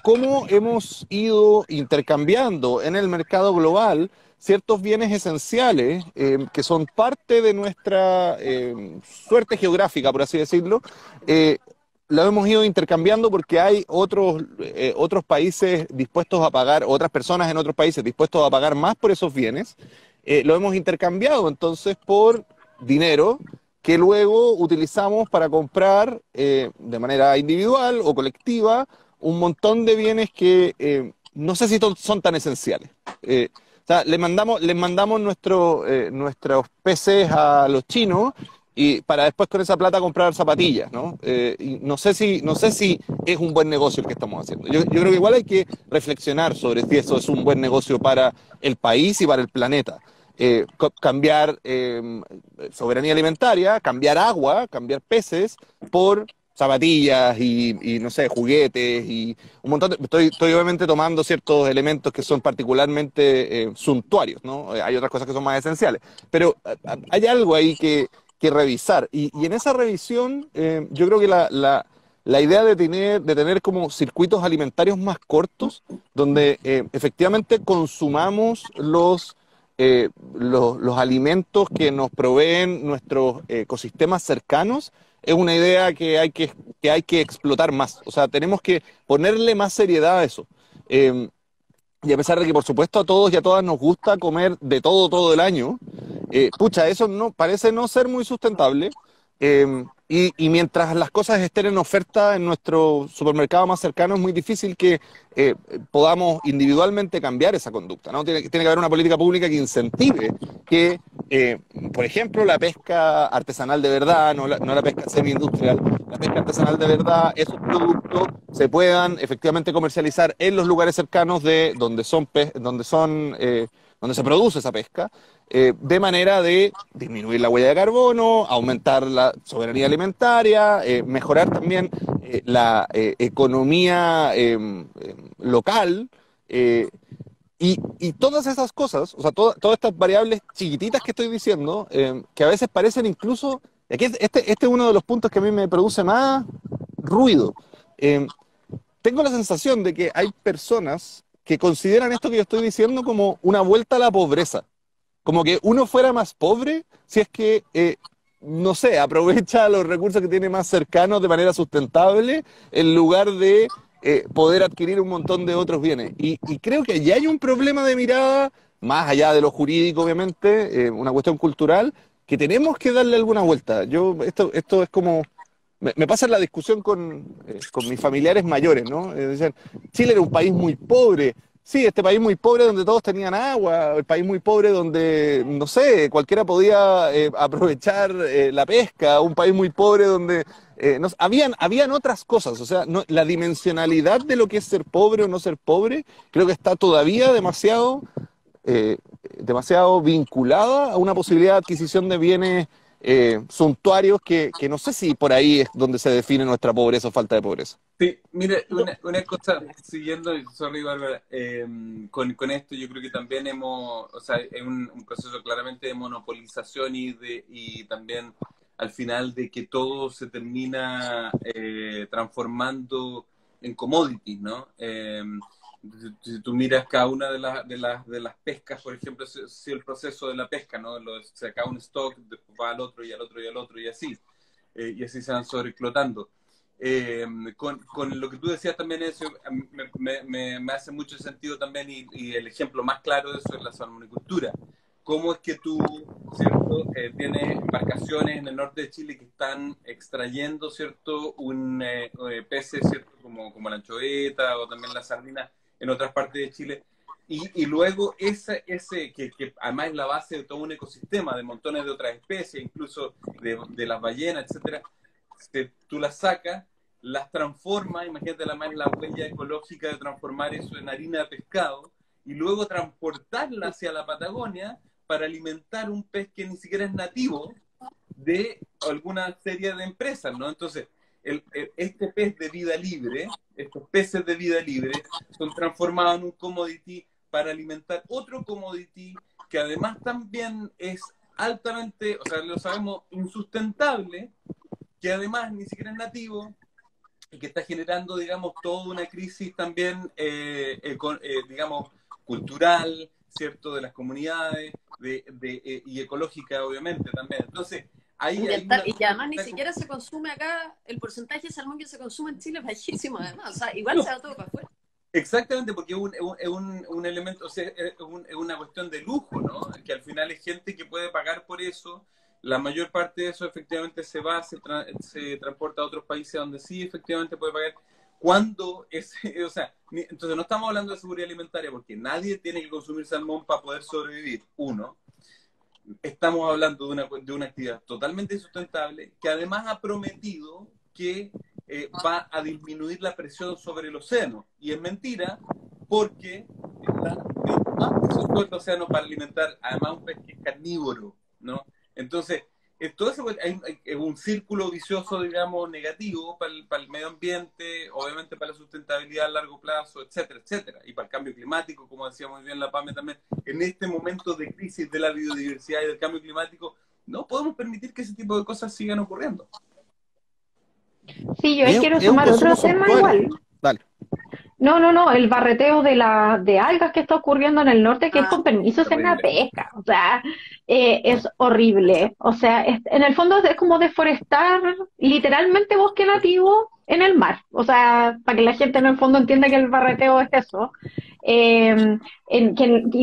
cómo hemos ido intercambiando en el mercado global ciertos bienes esenciales que son parte de nuestra suerte geográfica, por así decirlo. Lo hemos ido intercambiando porque hay otros países dispuestos a pagar, otras personas en otros países dispuestos a pagar más por esos bienes. Lo hemos intercambiado entonces por dinero que luego utilizamos para comprar de manera individual o colectiva un montón de bienes que no sé si son tan esenciales. O sea, les mandamos nuestros peces a los chinos y para después con esa plata comprar zapatillas, ¿no? Y no sé si es un buen negocio el que estamos haciendo. Yo creo que igual hay que reflexionar sobre si eso es un buen negocio para el país y para el planeta. Cambiar soberanía alimentaria, cambiar agua, cambiar peces por zapatillas y no sé, juguetes y un montón de... Estoy obviamente tomando ciertos elementos que son particularmente suntuarios, ¿no? Hay otras cosas que son más esenciales, pero hay algo ahí que revisar. Y en esa revisión, yo creo que la idea de tener como circuitos alimentarios más cortos, donde efectivamente consumamos los alimentos que nos proveen nuestros ecosistemas cercanos, es una idea que hay que explotar más. O sea, tenemos que ponerle más seriedad a eso. Y a pesar de que, por supuesto, a todos y a todas nos gusta comer de todo el año, pucha, eso no parece no ser muy sustentable. Y mientras las cosas estén en oferta en nuestro supermercado más cercano, es muy difícil que podamos individualmente cambiar esa conducta, ¿no? Tiene que haber una política pública que incentive que, por ejemplo, la pesca artesanal de verdad, no la pesca semi-industrial, la pesca artesanal de verdad, esos productos se puedan efectivamente comercializar en los lugares cercanos de donde se produce esa pesca, de manera de disminuir la huella de carbono, aumentar la soberanía alimentaria, mejorar también la economía local, y todas esas cosas, o sea, todas estas variables chiquititas que estoy diciendo, que a veces parecen incluso, aquí este es uno de los puntos que a mí me produce más ruido. Tengo la sensación de que hay personas que consideran esto que yo estoy diciendo como una vuelta a la pobreza. Como que uno fuera más pobre si es que, no sé, aprovecha los recursos que tiene más cercanos de manera sustentable en lugar de poder adquirir un montón de otros bienes. Y creo que ya hay un problema de mirada, más allá de lo jurídico, obviamente, una cuestión cultural, que tenemos que darle alguna vuelta. Esto es como... Me pasa la discusión con mis familiares mayores, ¿no? Dicen, Chile era un país muy pobre. Sí, este país muy pobre donde todos tenían agua, el país muy pobre donde, no sé, cualquiera podía aprovechar la pesca, un país muy pobre donde habían otras cosas, o sea, la dimensionalidad de lo que es ser pobre o no ser pobre, creo que está todavía demasiado vinculada a una posibilidad de adquisición de bienes suntuarios que no sé si por ahí es donde se define nuestra pobreza o falta de pobreza. Sí, mire, una cosa, siguiendo, sorry, Bárbara, con esto yo creo que también o sea, es un proceso claramente de monopolización y también al final de que todo se termina transformando en commodities, ¿no? Si tú miras cada una de las pescas, por ejemplo, si el proceso de la pesca, ¿no? Se acaba un stock, después va al otro y al otro y al otro y así se van sobreexplotando. Con lo que tú decías también, eso me hace mucho sentido también y el ejemplo más claro de eso es la salmonicultura. ¿Cómo es que tú, cierto, tienes embarcaciones en el norte de Chile que están extrayendo, cierto, peces, cierto, como la anchoveta o también la sardina en otras partes de Chile? Y luego ese que además es la base de todo un ecosistema de montones de otras especies, incluso de las ballenas, etcétera, que tú las sacas, las transformas, imagínate la huella ecológica de transformar eso en harina de pescado y luego transportarla hacia la Patagonia para alimentar un pez que ni siquiera es nativo de alguna serie de empresas, ¿no? Entonces, este pez de vida libre, estos peces de vida libre, son transformados en un commodity para alimentar otro commodity que además también es altamente, o sea, lo sabemos, insustentable, que además ni siquiera es nativo y que está generando, digamos, toda una crisis también, digamos, cultural, ¿cierto?, de las comunidades y ecológica, obviamente, también. Entonces, ahí hay y además ni siquiera se consume acá, el porcentaje de salmón que se consume en Chile es bajísimo, además, o sea, igual se va todo para afuera. Exactamente, porque es un elemento, o sea, es una cuestión de lujo, ¿no? Que al final es gente que puede pagar por eso la mayor parte de eso efectivamente se transporta a otros países donde sí efectivamente puede pagar. Cuando es, o sea, entonces no estamos hablando de seguridad alimentaria porque nadie tiene que consumir salmón para poder sobrevivir, uno. Estamos hablando de una actividad totalmente insustentable que además ha prometido que va a disminuir la presión sobre el océano. Y es mentira porque está más presión sobre el océano para alimentar además un pez que es carnívoro, ¿no? Entonces, todo eso es un círculo vicioso, digamos, negativo para el medio ambiente, obviamente para la sustentabilidad a largo plazo, etcétera, etcétera. Y para el cambio climático, como decía muy bien la PAME también, en este momento de crisis de la biodiversidad y del cambio climático, no podemos permitir que ese tipo de cosas sigan ocurriendo. Sí, yo ahí quiero Es un sumar consumo otro tema suntuario. igual. Dale. No, el barreteo de algas que está ocurriendo en el norte, que es con permisos en la Terrible. pesca, o sea, es horrible. O sea, en el fondo es como deforestar literalmente bosque nativo en el mar. O sea, para que la gente en el fondo entienda que el barreteo es eso. Y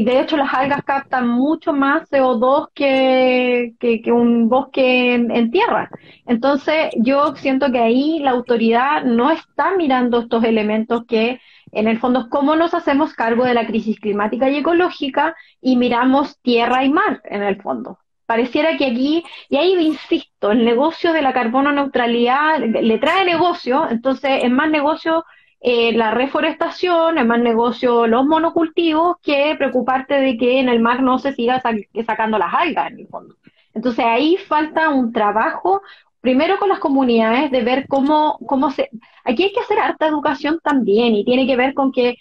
de hecho las algas captan mucho más CO2 que un bosque en tierra. Entonces, yo siento que ahí la autoridad no está mirando estos elementos que, en el fondo, cómo nos hacemos cargo de la crisis climática y ecológica y miramos tierra y mar, en el fondo. Pareciera que aquí, y ahí insisto, el negocio de la carbono neutralidad le trae negocio, entonces es más negocio la reforestación, es más negocio los monocultivos que preocuparte de que en el mar no se siga sacando las algas, en el fondo. Entonces ahí falta un trabajo primero con las comunidades, de ver cómo se... Aquí hay que hacer harta educación también y tiene que ver con que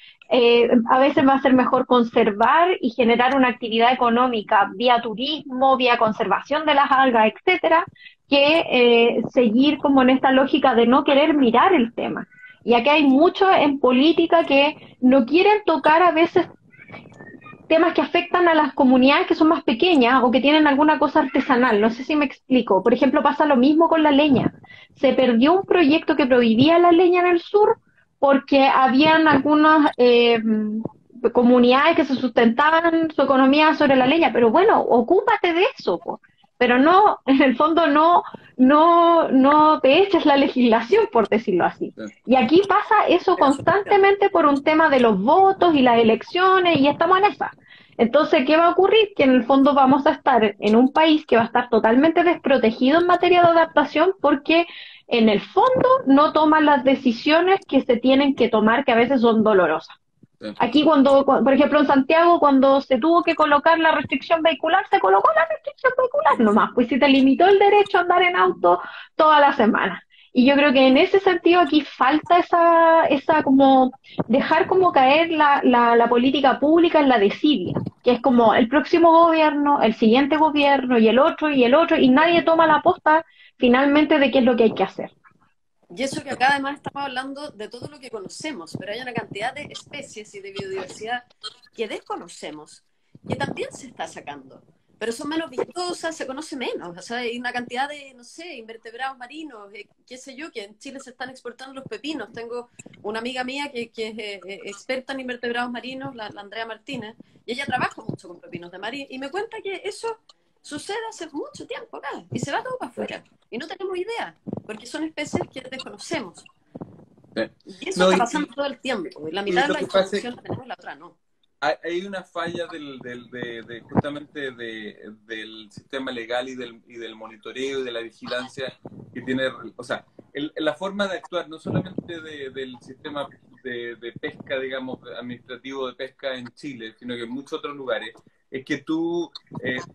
a veces va a ser mejor conservar y generar una actividad económica vía turismo, vía conservación de las algas, etcétera, que seguir como en esta lógica de no querer mirar el tema. Y aquí hay mucho en política que no quieren tocar a veces temas que afectan a las comunidades que son más pequeñas o que tienen alguna cosa artesanal. No sé si me explico. Por ejemplo, pasa lo mismo con la leña. Se perdió un proyecto que prohibía la leña en el sur porque habían algunas comunidades que se sustentaban su economía sobre la leña. Pero bueno, ocúpate de eso, po. Pero no, en el fondo no te eches la legislación, por decirlo así. Y aquí pasa eso constantemente por un tema de los votos y las elecciones, y estamos en esa. Entonces, ¿qué va a ocurrir? Que en el fondo vamos a estar en un país que va a estar totalmente desprotegido en materia de adaptación porque en el fondo no toman las decisiones que se tienen que tomar, que a veces son dolorosas. Aquí por ejemplo, en Santiago, cuando se tuvo que colocar la restricción vehicular, se colocó la restricción vehicular nomás, pues si te limitó el derecho a andar en auto toda la semana. Y yo creo que en ese sentido aquí falta esa como, dejar como caer la política pública en la desidia, que es como el próximo gobierno, el siguiente gobierno y el otro, y nadie toma la posta finalmente de qué es lo que hay que hacer. Y eso que acá además estamos hablando de todo lo que conocemos, pero hay una cantidad de especies y de biodiversidad que desconocemos, que también se está sacando, pero son menos vistosas, se conoce menos, o sea, hay una cantidad de, no sé, invertebrados marinos, qué sé yo, que en Chile se están exportando los pepinos. Tengo una amiga mía que es experta en invertebrados marinos, la Andrea Martínez, y ella trabaja mucho con pepinos de mar, y me cuenta que eso sucede hace mucho tiempo acá, y se va todo para afuera, y no tenemos idea, porque son especies que desconocemos. Y eso está pasando todo el tiempo, y la mitad de la información la tenemos, la otra no. Hay una falla justamente del sistema legal y del monitoreo y de la vigilancia que tiene, o sea, la forma de actuar no solamente del sistema de pesca, digamos, administrativo de pesca en Chile, sino que en muchos otros lugares, es que tú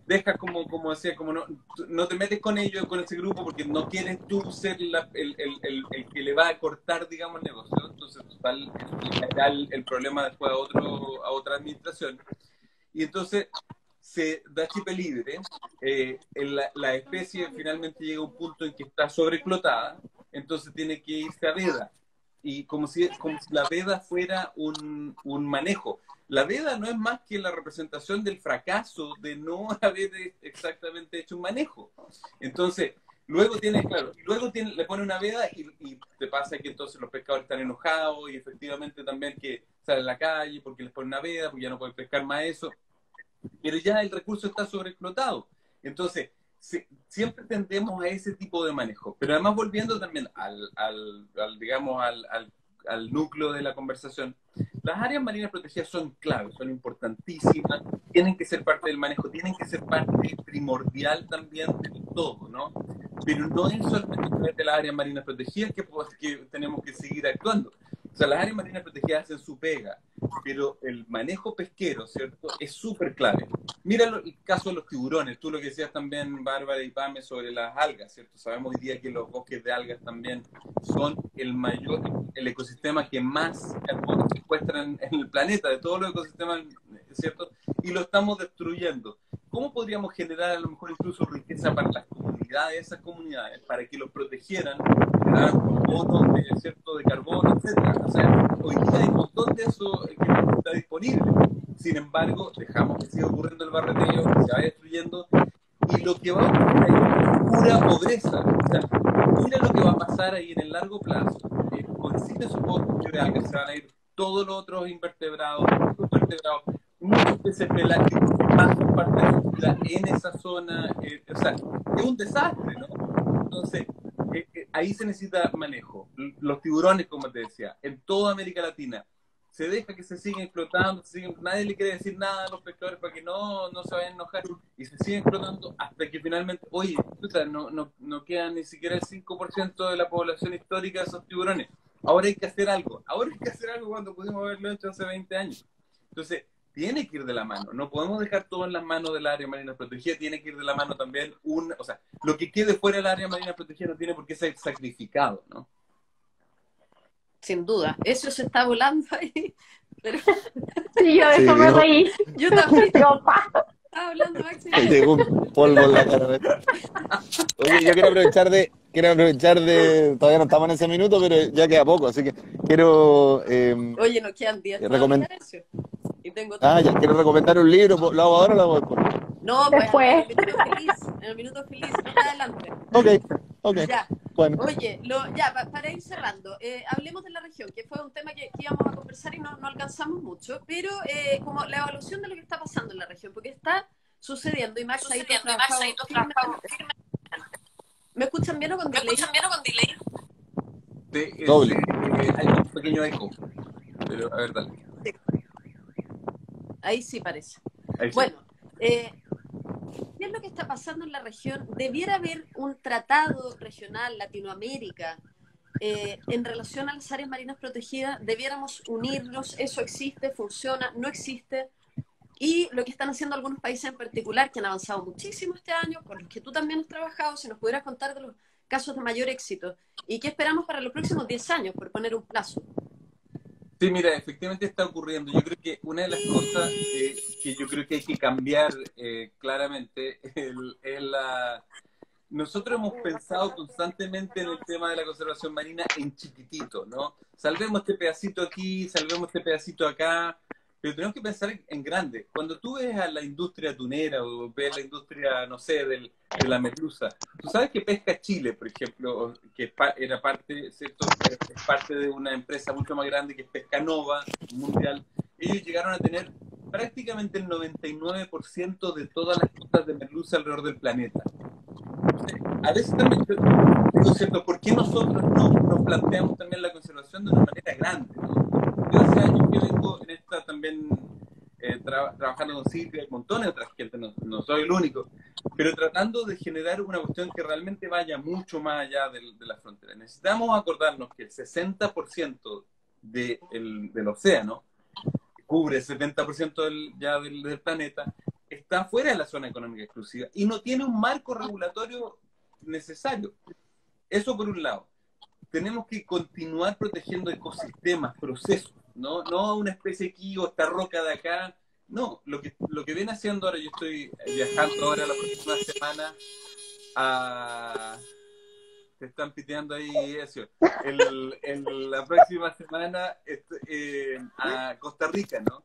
dejas como decía, como no te metes con ellos, con ese grupo, porque no quieres tú ser el que le va a cortar, digamos, el negocio. Entonces da el problema después a otra administración. Y entonces se da chip libre, la especie finalmente llega a un punto en que está sobreexplotada, entonces tiene que irse a veda. Y como si la veda fuera un manejo. La veda no es más que la representación del fracaso de no haber exactamente hecho un manejo. Entonces, luego le pone una veda y te pasa que entonces los pescadores están enojados y efectivamente también que salen a la calle porque les ponen una veda, porque ya no pueden pescar más eso. Pero ya el recurso está sobreexplotado. Entonces, siempre tendemos a ese tipo de manejo. Pero además, volviendo también digamos, al núcleo de la conversación, las áreas marinas protegidas son claves, son importantísimas, tienen que ser parte del manejo, tienen que ser parte primordial también de todo, ¿no? Pero no es solamente a través de las áreas marinas protegidas que tenemos que seguir actuando. O sea, las áreas marinas protegidas hacen su pega, pero el manejo pesquero, ¿cierto?, es súper clave. Mira el caso de los tiburones, tú lo que decías también, Bárbara y Pame, sobre las algas, ¿cierto? Sabemos hoy día que los bosques de algas también son el ecosistema que más carbono secuestran en el planeta, de todos los ecosistemas, ¿cierto? Y lo estamos destruyendo. ¿Cómo podríamos generar a lo mejor incluso riqueza para las comunidades, esas comunidades, para que los protegieran, generaran bonos de carbono, etcétera? O sea, hoy día hay un montón de eso que no está disponible. Sin embargo, dejamos que siga ocurriendo el barreteo, que se vaya destruyendo, y lo que va a ocurrir ahí es pura pobreza. O sea, mira lo que va a pasar ahí en el largo plazo. Coincide esos bosques de algas, se van a ir todos los otros invertebrados, muchas especies pelágicas que pasan parte de su vida en esa zona. O sea, es un desastre, ¿no? Entonces, ahí se necesita manejo. Los tiburones, como te decía, en toda América Latina, se deja que se sigan explotando, nadie le quiere decir nada a los pescadores para que no se vayan a enojar, y se siguen explotando hasta que finalmente, oye, no queda ni siquiera el 5% de la población histórica de esos tiburones. Ahora hay que hacer algo cuando pudimos haberlo hecho hace 20 años. Entonces, tiene que ir de la mano, no podemos dejar todo en las manos del área marina protegida, tiene que ir de la mano también o sea, lo que quede fuera del área marina protegida no tiene por qué ser sacrificado, ¿no? Sin duda, eso se está volando ahí. Pero... Sí, yo de eso me reí. Yo también. Estaba hablando, Maxi. Llegó un polvo en la cara. Oye, yo quiero aprovechar de, todavía no estamos en ese minuto, pero ya queda poco, así que quiero Oye, nos quedan 10 y tengo ya quiero recomendar un libro. ¿Lo hago ahora o lo hago después? No, pues después. en el minuto feliz, más adelante. Ok. Ya. Bueno. Oye, para ir cerrando, hablemos de la región, que fue un tema que íbamos a conversar y no alcanzamos mucho, pero como la evaluación de lo que está pasando en la región, porque está sucediendo, y Max ahí trabajado firme. ¿Me escuchan bien o con delay? Doble. Hay un pequeño eco, pero a ver, dale. Ahí sí parece. Ahí sí. Bueno, ¿qué es lo que está pasando en la región? Debiera haber un tratado regional, Latinoamérica, en relación a las áreas marinas protegidas. Debiéramos unirnos. Eso existe, funciona, no existe. Y lo que están haciendo algunos países en particular, que han avanzado muchísimo este año, con los que tú también has trabajado, si nos pudieras contar de los casos de mayor éxito. ¿Y qué esperamos para los próximos 10 años, por poner un plazo? Sí, mira, efectivamente está ocurriendo. Yo creo que una de las cosas que yo creo que hay que cambiar claramente es la... Nosotros hemos pensado constantemente en el tema de la conservación marina en chiquitito, ¿no? Salvemos este pedacito aquí, salvemos este pedacito acá, pero tenemos que pensar en grande. Cuando tú ves a la industria tunera o ves la industria, no sé, de la merluza, tú sabes que Pesca Chile, por ejemplo, que era parte, ¿cierto? Es parte de una empresa mucho más grande que es Pescanova mundial. Ellos llegaron a tener prácticamente el 99% de todas las costas de merluza alrededor del planeta. A veces también digo, ¿cierto? ¿Por qué nosotros no nos planteamos también la conservación de una manera grande, ¿no? Yo hace años que vengo en esta también trabajando con Silvia y montones de otras gente, no soy el único, pero tratando de generar una cuestión que realmente vaya mucho más allá de la frontera. Necesitamos acordarnos que el 60% del océano, que cubre el 70% del planeta, está fuera de la zona económica exclusiva y no tiene un marco regulatorio necesario. Eso por un lado. Tenemos que continuar protegiendo ecosistemas, procesos, no una especie aquí o esta roca de acá. No, lo que viene haciendo ahora, yo estoy viajando ahora la próxima semana te están piteando ahí eso. La próxima semana a Costa Rica, ¿no?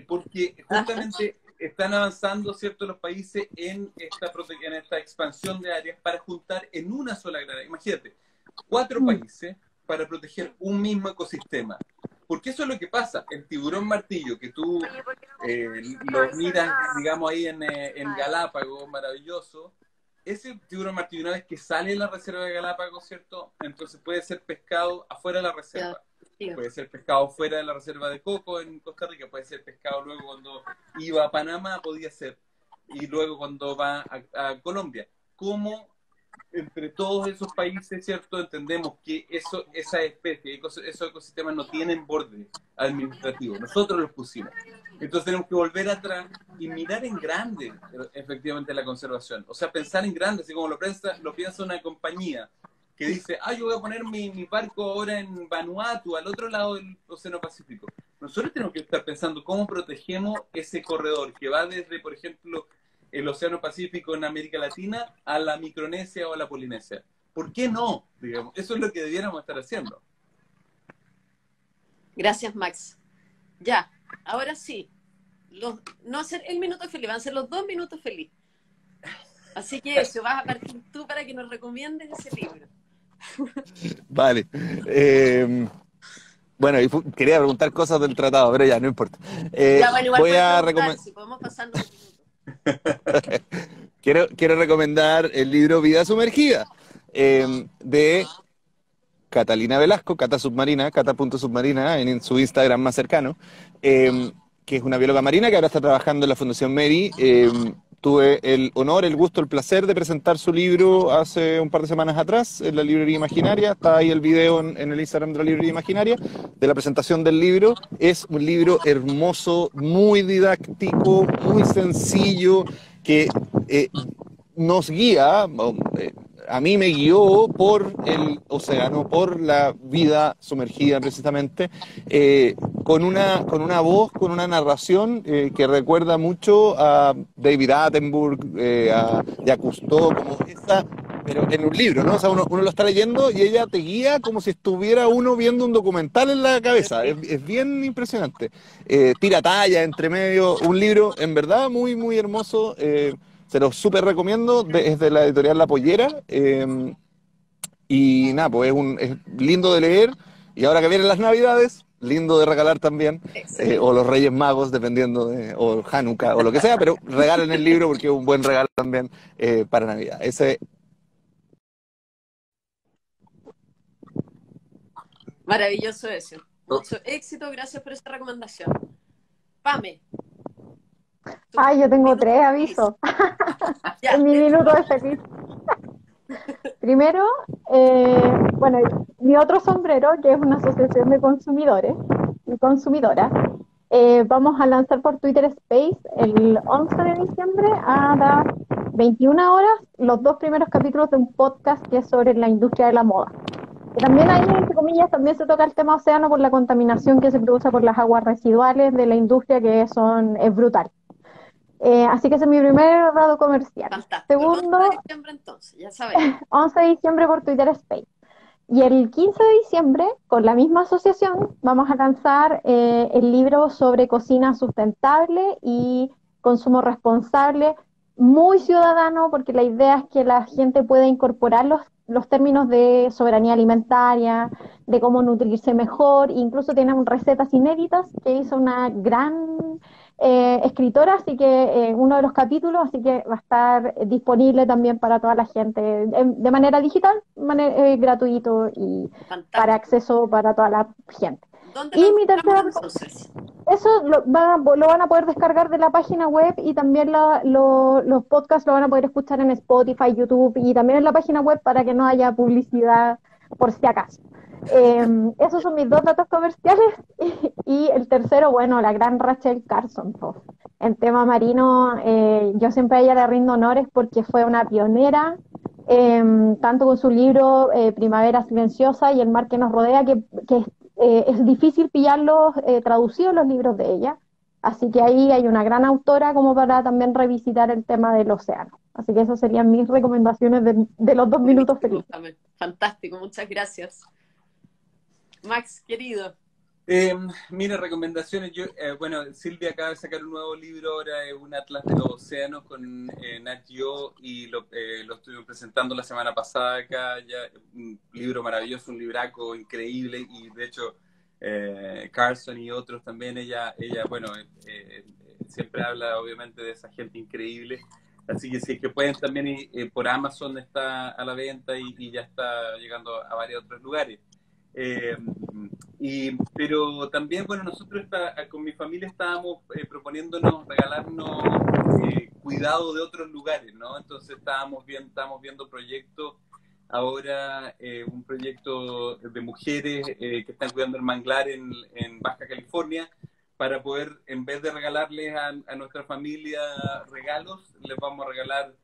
Porque justamente están avanzando, ¿cierto?, los países en esta expansión de áreas para juntar en una sola gran área. Imagínate, 4 países para proteger un mismo ecosistema. Porque eso es lo que pasa. El tiburón martillo, que tú lo miras, digamos, ahí en Galápagos, maravilloso, ese tiburón martillunales que sale de la reserva de Galápagos, ¿cierto? Entonces puede ser pescado afuera de la reserva. Ya. Puede ser pescado fuera de la reserva de Coco en Costa Rica, puede ser pescado luego cuando iba a Panamá, podía ser, y luego cuando va a Colombia. ¿Cómo entre todos esos países, ¿cierto? Entendemos que esa especie, esos ecosistemas no tienen borde administrativo. Nosotros los pusimos. Entonces tenemos que volver atrás y mirar en grande, efectivamente, la conservación. O sea, pensar en grande, así como lo piensa una compañía que dice, yo voy a poner mi barco ahora en Vanuatu, al otro lado del Océano Pacífico. Nosotros tenemos que estar pensando cómo protegemos ese corredor que va desde, por ejemplo, el Océano Pacífico en América Latina a la Micronesia o a la Polinesia. ¿Por qué no? Digamos, eso es lo que debiéramos estar haciendo. Gracias, Max. Ya, ahora sí. No hacer el minuto feliz, van a ser los 2 minutos feliz. Así que eso, vas a partir tú para que nos recomiendes ese libro. Vale. Bueno, quería preguntar cosas del tratado, pero ya, no importa. Ya, bueno, igual voy a preguntar recomendar. si podemos pasar los minutos. Quiero recomendar el libro Vida Sumergida, de Catalina Velasco, Cata Submarina, Cata.submarina, en su Instagram más cercano, que es una bióloga marina que ahora está trabajando en la Fundación Meri. Tuve el honor, el gusto, el placer de presentar su libro hace un par de semanas atrás en la Librería Imaginaria. Está ahí el video en el Instagram de la Librería Imaginaria de la presentación del libro. Es un libro hermoso, muy didáctico, muy sencillo, que nos guía, a mí me guió por el océano, por la vida sumergida precisamente, con una voz, con una narración que recuerda mucho a David Attenborough, a Jacques Cousteau, como esa, pero en un libro, ¿no? O sea, uno lo está leyendo y ella te guía como si estuviera uno viendo un documental en la cabeza. Es bien impresionante. Tira talla entre medio, un libro en verdad muy, muy hermoso. Se los súper recomiendo, es de la editorial La Pollera, y nada, pues es lindo de leer, y ahora que vienen las Navidades, lindo de regalar también, o los Reyes Magos, dependiendo o Hanukkah, o lo que sea, pero regalen el libro porque es un buen regalo también para Navidad. Maravilloso eso. Mucho éxito, gracias por esa recomendación. Pame. Yo tengo 3 avisos. Ya, En mi minuto de feliz. Primero, bueno, mi otro sombrero, que es una asociación de consumidores y consumidoras, vamos a lanzar por Twitter Space el 11 de diciembre a las 21 horas los 2 primeros capítulos de un podcast que es sobre la industria de la moda. Y también ahí, entre comillas, también se toca el tema océano por la contaminación que se produce por las aguas residuales de la industria, que es brutal. Así que ese es mi primer dado comercial. Fantástico. Segundo, 11 de diciembre entonces, ya sabemos. 11 de diciembre por Twitter Space. Y el 15 de diciembre, con la misma asociación, vamos a lanzar el libro sobre cocina sustentable y consumo responsable, muy ciudadano, porque la idea es que la gente pueda incorporar los términos de soberanía alimentaria, de cómo nutrirse mejor, incluso tienen recetas inéditas que hizo una gran escritora, así que uno de los capítulos, así que va a estar disponible también para toda la gente de manera digital, gratuito y Fantástico. para acceso para toda la gente. ¿Dónde Y lo mi tercera, encontramos entonces? eso lo van a poder descargar de la página web, y también los podcasts lo van a poder escuchar en Spotify, YouTube y también en la página web para que no haya publicidad por si acaso. Esos son mis 2 datos comerciales. Y el tercero, bueno, la gran Rachel Carson, pues. En tema marino, yo siempre a ella le rindo honores porque fue una pionera, tanto con su libro Primavera Silenciosa y El mar que nos rodea, que es difícil pillarlos traducidos los libros de ella. Así que ahí hay una gran autora como para también revisitar el tema del océano. Así que esas serían mis recomendaciones de los 2 minutos felices. Fantástico, muchas gracias. Max, querido. Mira, recomendaciones. Bueno, Silvia acaba de sacar un nuevo libro ahora, un Atlas de los Océanos con Nat Geo, y lo estuvimos presentando la semana pasada acá. Ya, un libro maravilloso, un libraco increíble, y de hecho Carson y otros también, ella bueno, siempre habla obviamente de esa gente increíble. Así que si es que pueden también por Amazon está a la venta y ya está llegando a varios otros lugares. Eh, pero también, bueno, nosotros con mi familia estábamos proponiéndonos regalarnos cuidado de otros lugares, ¿no? Entonces estábamos viendo proyectos, ahora un proyecto de mujeres que están cuidando el manglar en Baja California, para poder, en vez de regalarles a nuestra familia regalos, les vamos a regalar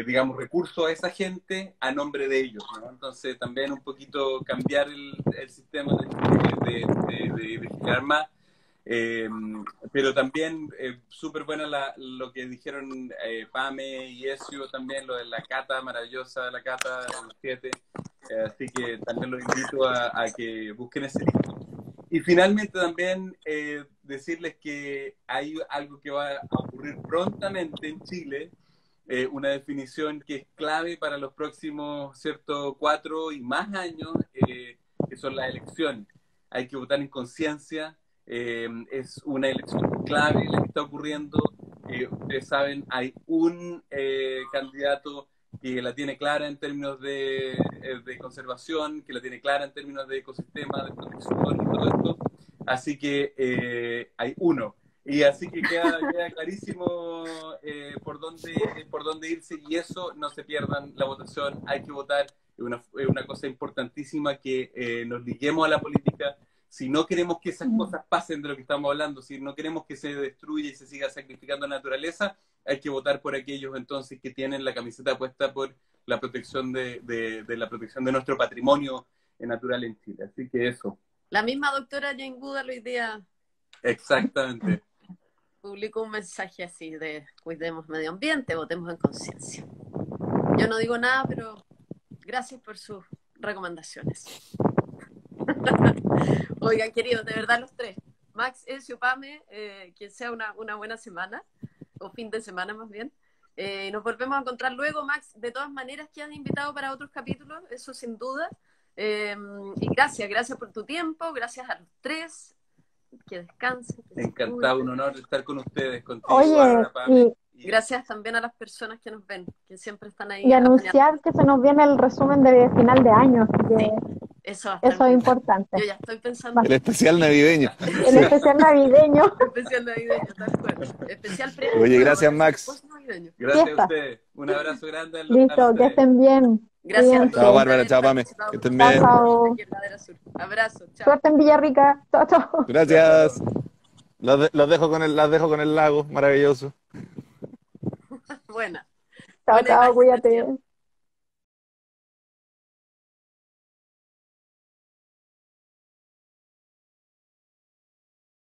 digamos, recursos a esa gente a nombre de ellos, ¿no? Entonces también un poquito cambiar el sistema de generar más, pero también súper buena lo que dijeron Pame y Ezio también, lo de la cata maravillosa, la cata de los 7, así que también los invito a que busquen ese libro. Y finalmente también decirles que hay algo que va a ocurrir prontamente en Chile, una definición que es clave para los próximos, ¿cierto?, 4 y más años, que son las elecciones. Hay que votar en conciencia, es una elección clave la que está ocurriendo. Ustedes saben, hay un candidato que la tiene clara en términos de conservación, que la tiene clara en términos de ecosistema, de protección y todo esto. Así que hay uno. Y así que queda clarísimo por dónde irse, y eso, no se pierdan la votación, hay que votar. Es una cosa importantísima que nos liguemos a la política. Si no queremos que esas cosas pasen de lo que estamos hablando, si no queremos que se destruya y se siga sacrificando la naturaleza, hay que votar por aquellos entonces que tienen la camiseta puesta por la protección de la protección de nuestro patrimonio natural en Chile. Así que eso. La misma doctora Jane Goodall hoy día Exactamente. publicó un mensaje así de cuidemos medio ambiente, votemos en conciencia. Yo no digo nada, pero gracias por sus recomendaciones. Oigan, queridos, de verdad los tres, Max, Ezio, Pame, que sea una buena semana, o fin de semana más bien. Nos volvemos a encontrar luego, Max, de todas maneras que has invitado para otros capítulos, eso sin duda. Y gracias por tu tiempo, gracias a los tres, que descansen. Encantado, un honor estar con ustedes, contigo. Oye, y gracias también a las personas que nos ven, que siempre están ahí. Y anunciar que se nos viene el resumen de final de año, así que eso es importante. Yo ya estoy pensando. El especial navideño. El especial navideño. Especial navideño, tal cual. Especial premio. Oye, gracias, Max. Gracias a ustedes. Un abrazo grande. Listo, que estén bien. Gracias. Chao, Bárbara, chao, Pame. Que estén bien. Chao. Abrazo. Chao. Suerte en Villarrica. Chao, chao. Gracias. Las dejo con el lago, maravilloso. Buena. Chao, chao, cuídate.